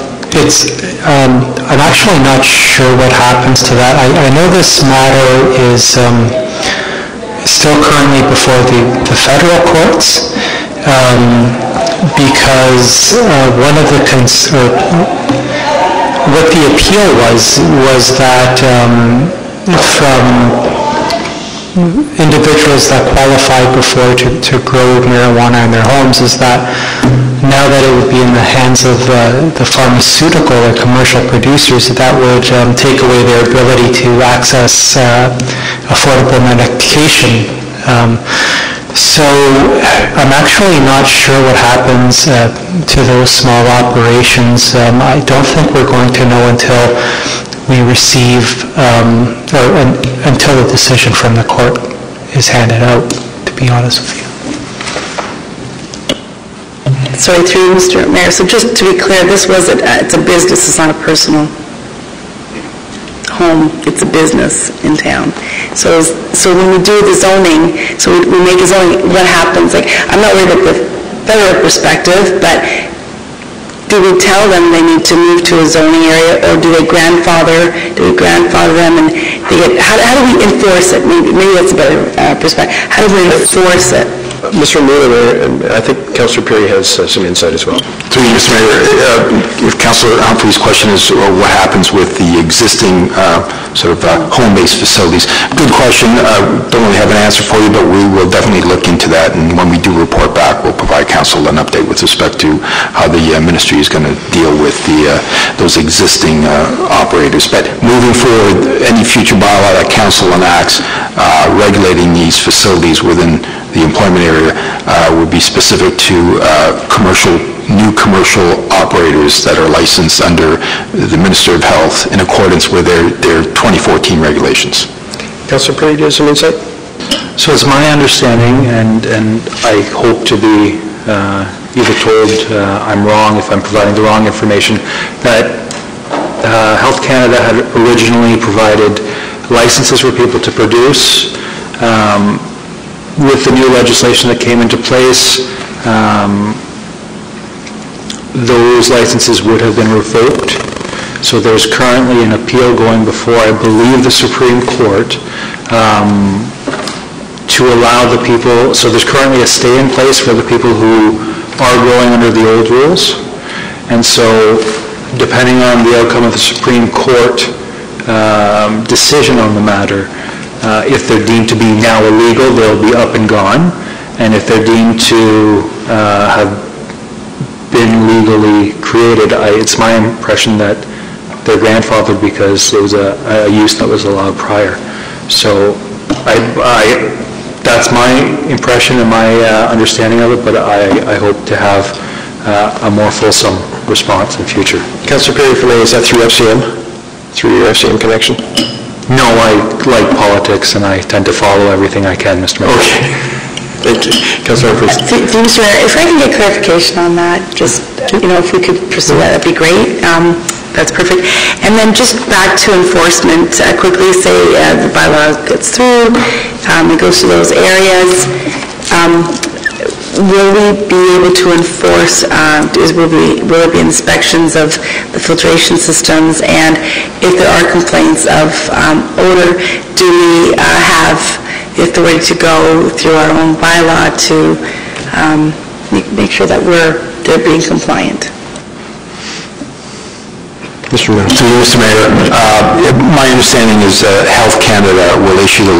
actually not sure what happens to that. I know this matter is still currently before the federal courts, because what the appeal was that from individuals that qualified before to grow marijuana in their homes, is that now that it would be in the hands of the pharmaceutical or commercial producers, that would take away their ability to access affordable medication. So I'm actually not sure what happens to those small operations. I don't think we're going to know until we receive, until the decision from the court is handed out, to be honest with you. Sorry, through you, Mr. Mayor. So just to be clear, it's a business, it's not a personal home, it's a business in town. So when we do the zoning, so we make a zoning, what happens? Like, I'm not worried about the federal perspective, but do we tell them they need to move to a zoning area, or do we grandfather them, and how do we enforce it? Maybe that's a better perspective. How do we enforce it? Mr. Mueller, and I think Councilor Perry has some insight as well. Through you, Mr. Mayor, if Councilor Humphrey's question is what happens with the existing home-based facilities, good question. Don't really have an answer for you, but we will definitely look into that, and when we do report back, we'll provide council an update with respect to how the ministry is going to deal with those existing operators. But moving forward, any future bylaw that council enacts regulating these facilities within the employment area would be specific to new commercial operators that are licensed under the Minister of Health in accordance with their 2014 regulations. Councilor Perry, do you have some insight? So it's my understanding, and I hope to be either told I'm wrong if I'm providing the wrong information, that Health Canada had originally provided licenses for people to produce. With the new legislation that came into place, those licenses would have been revoked. So there's currently an appeal going before, I believe, the Supreme Court to allow the people, so there's currently a stay in place for the people who are growing under the old rules. And so depending on the outcome of the Supreme Court decision on the matter, if they're deemed to be now illegal, they'll be up and gone. And if they're deemed to have been legally created, it's my impression that they're grandfathered because it was a use that was allowed prior. So that's my impression and my understanding of it, but I hope to have a more fulsome response in future. Councilor Perry, for me, is that through FCM? Through your FCM connection? No, I like politics, and I tend to follow everything I can, Mr. Mayor. Okay. Thank you. Councilor Bruce. Mr. Mayor, if I can get clarification on that, just, if we could pursue that, that'd be great. That's perfect. And then just back to enforcement, quickly say the bylaw gets through, it goes to those areas. Will we be able to enforce, will there be inspections of the filtration systems? And if there are complaints of odor, do we have the authority to go through our own bylaw to make sure that they're being compliant? Mr. Mayor, my understanding is Health Canada will issue the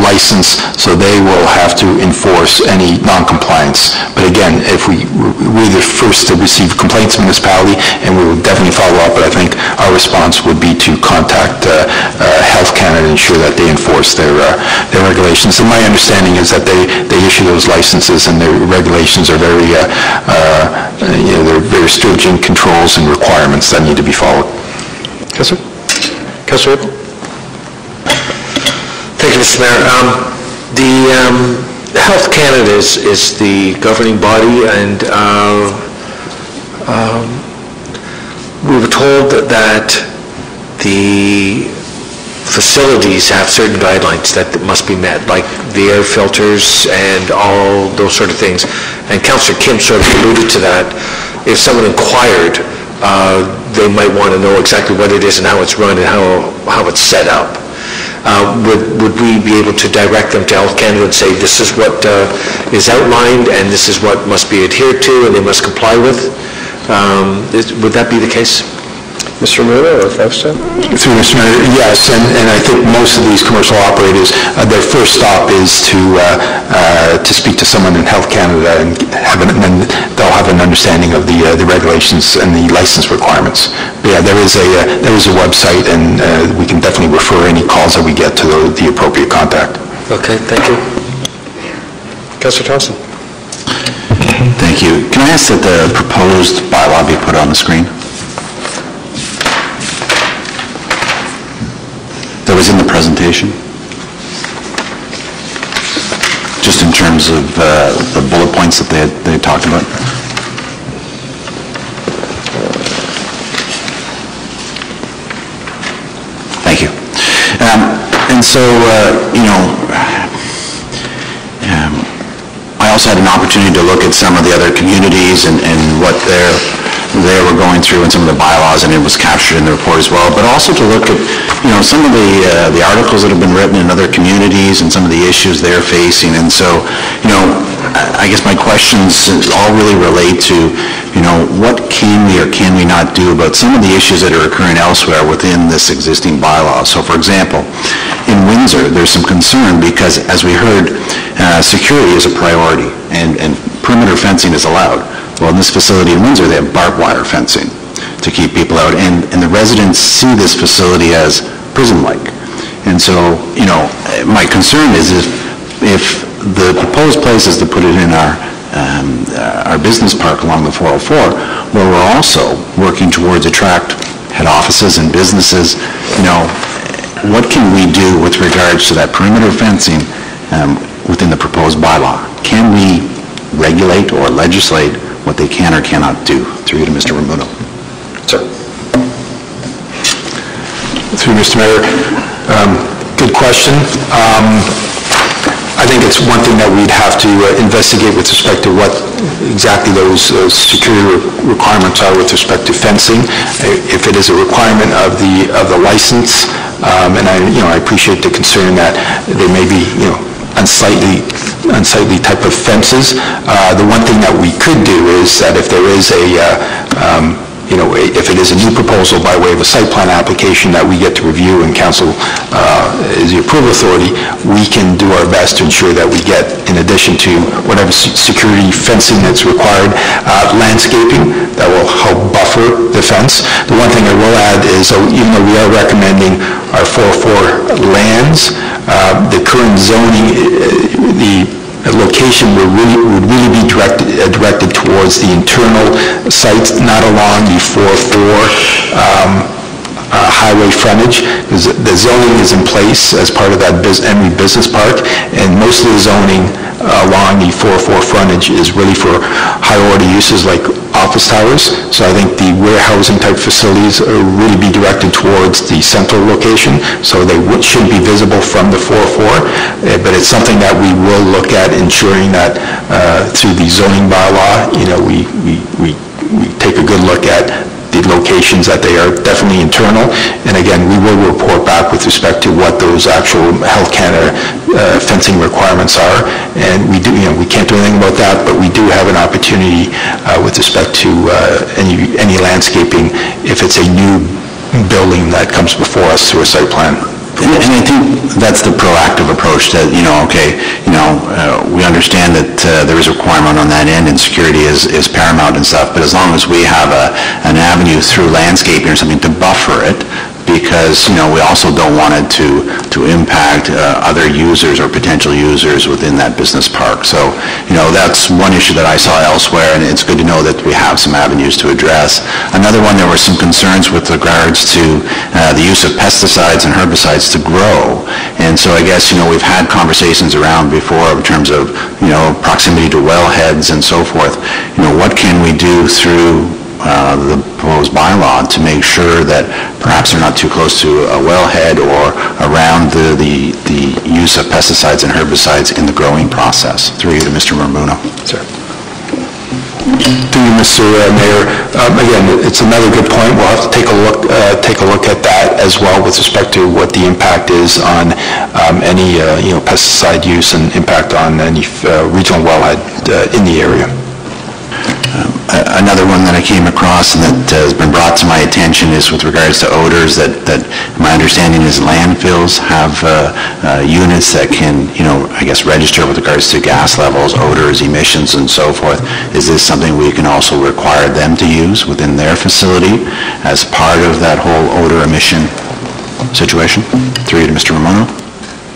license, so they will have to enforce any non-compliance. But again, if we're the first to receive complaints in the municipality, and we will definitely follow up, but I think our response would be to contact Health Canada and ensure that they enforce their regulations. And my understanding is that they issue those licenses, and their regulations are very, they're very stringent controls and requirements that need to be followed. Councilor? Councilor Abel? Thank you, Mr. Mayor. The Health Canada is the governing body, and we were told that the facilities have certain guidelines that must be met, like the air filters and all those sort of things. And Councillor Kim sort of alluded to that. If someone inquired, they might want to know exactly what it is and how it's run and how it's set up. Would we be able to direct them to Health Canada and say, this is what is outlined and this is what must be adhered to and they must comply with? Would that be the case? Mr. Mura or Fausto? Through Mr. Mayor, yes, and I think most of these commercial operators, their first stop is to speak to someone in Health Canada, and then they'll have an understanding of the regulations and the license requirements. But yeah, there is a website, and we can definitely refer any calls that we get to the appropriate contact. Okay, thank you. Councilor Thompson. Thank you. Can I ask that the proposed bylaw be put on the screen? That was in the presentation. Just in terms of the bullet points that they had talked about. Thank you. And so, I also had an opportunity to look at some of the other communities and what they were going through and some of the bylaws, and it was captured in the report as well, but also to look at, some of the articles that have been written in other communities and some of the issues they're facing. And so, I guess my questions all really relate to, what can we or can we not do about some of the issues that are occurring elsewhere within this existing bylaw. So, for example, in Windsor, there's some concern because, as we heard, security is a priority and perimeter fencing is allowed. Well, in this facility in Windsor, they have barbed wire fencing to keep people out, and the residents see this facility as prison-like. And so, my concern is if the proposed place is to put it in our business park along the 404, where we're also working towards attract head offices and businesses, what can we do with regards to that perimeter fencing within the proposed bylaw? Can we regulate or legislate what they can or cannot do? Through you to Mr. Ramuto. Sir. Through Mr. Mayor, good question. I think it's one thing that we'd have to investigate with respect to what exactly those security requirements are with respect to fencing. If it is a requirement of the license, and I appreciate the concern that there may be unsightly type of fences. The one thing that we could do is that if there is if it is a new proposal by way of a site plan application that we get to review and council is the approval authority, we can do our best to ensure that we get, in addition to whatever security fencing that's required, landscaping that will help buffer the fence. The one thing I will add is, even though we are recommending our 404 lands, the current zoning, the location would really be directed towards the internal sites, not along the 404 highway frontage, because the zoning is in place as part of that Emery Business Park, and most of the zoning along the 404 frontage is really for high-order uses like office towers. So I think the warehousing type facilities really be directed towards the central location, so they should be visible from the 404. But it's something that we will look at ensuring that through the zoning bylaw, we take a good look at the locations, that they are definitely internal. And again, we will report back with respect to what those actual Health Canada fencing requirements are. And we do, we can't do anything about that, but we do have an opportunity with respect to any landscaping if it's a new building that comes before us through a site plan. And I think that's the proactive approach that, we understand that there is a requirement on that end and security is paramount and stuff, but as long as we have an avenue through landscaping or something to buffer it, because, we also don't want it to impact other users or potential users within that business park. So, that's one issue that I saw elsewhere, and it's good to know that we have some avenues to address. Another one, there were some concerns with regards to the use of pesticides and herbicides to grow. And so I guess, we've had conversations around before in terms of, proximity to wellheads and so forth. What can we do through the proposed bylaw to make sure that perhaps they're not too close to a wellhead or around the use of pesticides and herbicides in the growing process? Through you to Mr. Marmuno. Sir. To you, Mr. Mayor. Again, it's another good point. We'll have to take a look at that as well with respect to what the impact is on any pesticide use and impact on any regional wellhead in the area. Another one that I came across and that has been brought to my attention is with regards to odors, that my understanding is landfills have units that can, I guess, register with regards to gas levels, odors, emissions, and so forth. Is this something we can also require them to use within their facility as part of that whole odor emission situation? Through you to Mr. Ramono.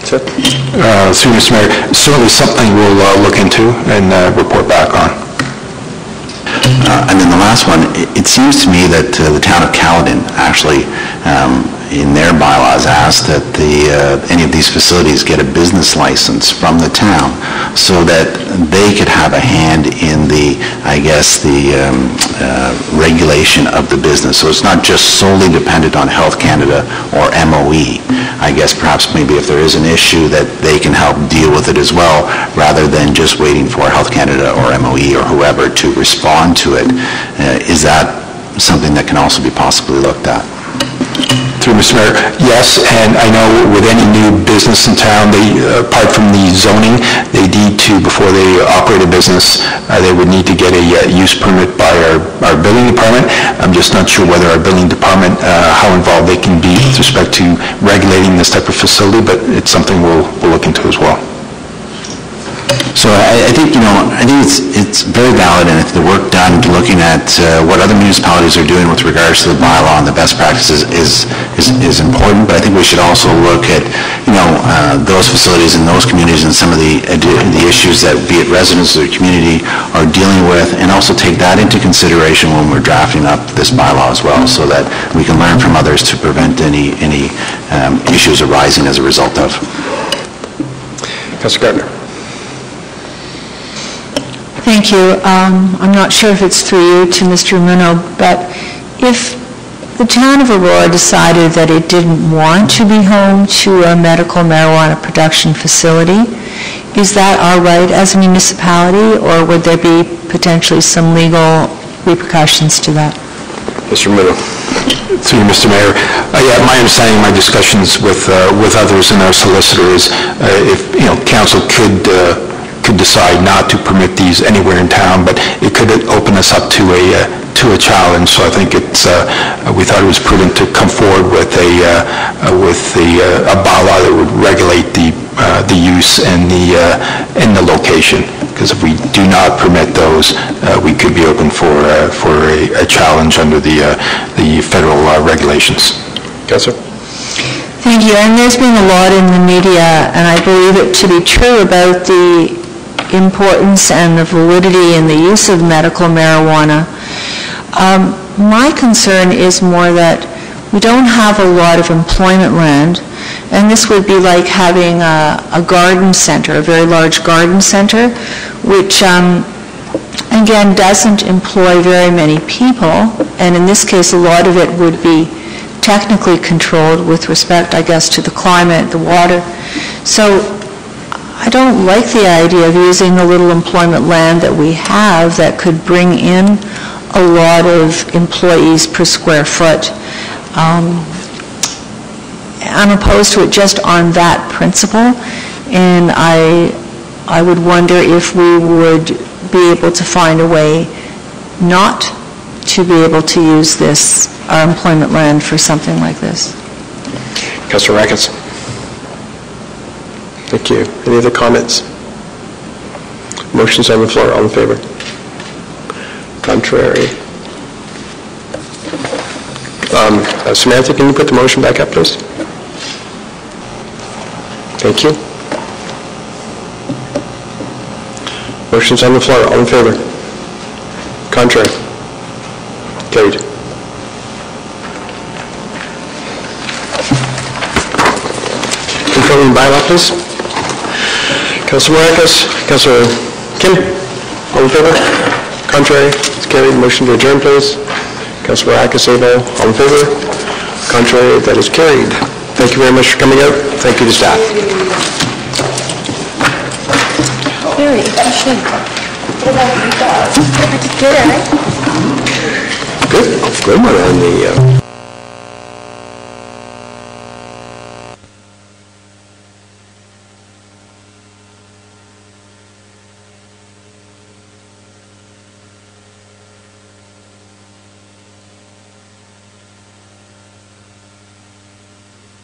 Sir. Through Mr. Mayor, certainly something we'll look into and report back on. And then the last one, it seems to me that the town of Caledon actually, in their bylaws, asked that any of these facilities get a business license from the town so that they could have a hand in the, I guess, the regulation of the business. So it's not just solely dependent on Health Canada or MOE. I guess perhaps maybe if there is an issue that they can help deal with it as well, rather than just waiting for Health Canada or MOE or whoever to respond to it. Is that something that can also be possibly looked at? Through Mr. Mayor, yes, and I know with any new business in town, they, apart from the zoning, they need to, before they operate a business, they would need to get a use permit by our building department. I'm just not sure whether our building department, how involved they can be with respect to regulating this type of facility, but it's something we'll look into as well. So I think, it's very valid, and if the work done looking at what other municipalities are doing with regards to the bylaw and the best practices is important, but I think we should also look at, those facilities and those communities and some of the issues that be it residents or the community are dealing with, and also take that into consideration when we're drafting up this bylaw as well, so that we can learn from others to prevent any issues arising as a result of. Councilor Gardner. Thank you. I'm not sure if it's through you to Mr. Muno, but if the town of Aurora decided that it didn't want to be home to a medical marijuana production facility, is that our right as a municipality, or would there be potentially some legal repercussions to that? Mr. Muno. Through you, Mr. Mayor. Yeah, my understanding, my discussions with others and our solicitors, if council could decide not to permit these anywhere in town, but it could open us up to a challenge. So I think we thought it was prudent to come forward with a bylaw that would regulate the use and the location. Because if we do not permit those, we could be open for a challenge under the federal regulations. Councilor. Thank you. And there's been a lot in the media, and I believe it to be true, about the importance and the validity and the use of medical marijuana. My concern is more that We don't have a lot of employment land, and this would be like having a garden center, a very large garden center, which again doesn't employ very many people, and in this case a lot of it would be technically controlled with respect, I guess, to the climate, the water. So I don't like the idea of using the little employment land that we have that could bring in a lot of employees per square foot. I'm opposed to it just on that principle, and I would wonder if we would be able to find a way not to be able to use this, our employment land, for something like this. Councillor Rackets. Thank you. Any other comments? Motions on the floor. All in favor? Contrary? Samantha, can you put the motion back up, please? Thank you. Motion's on the floor. All in favor? Contrary? Carried. Confirming bylaw, please. Councillor Maracas, Councillor Kim, all in favor? Contrary? It's carried. Motion to adjourn, please. Councillor Maracas, Abel, all in favor? Contrary? That is carried. Thank you very much for coming out. Thank you to staff. Very efficient. Good, Good one on the...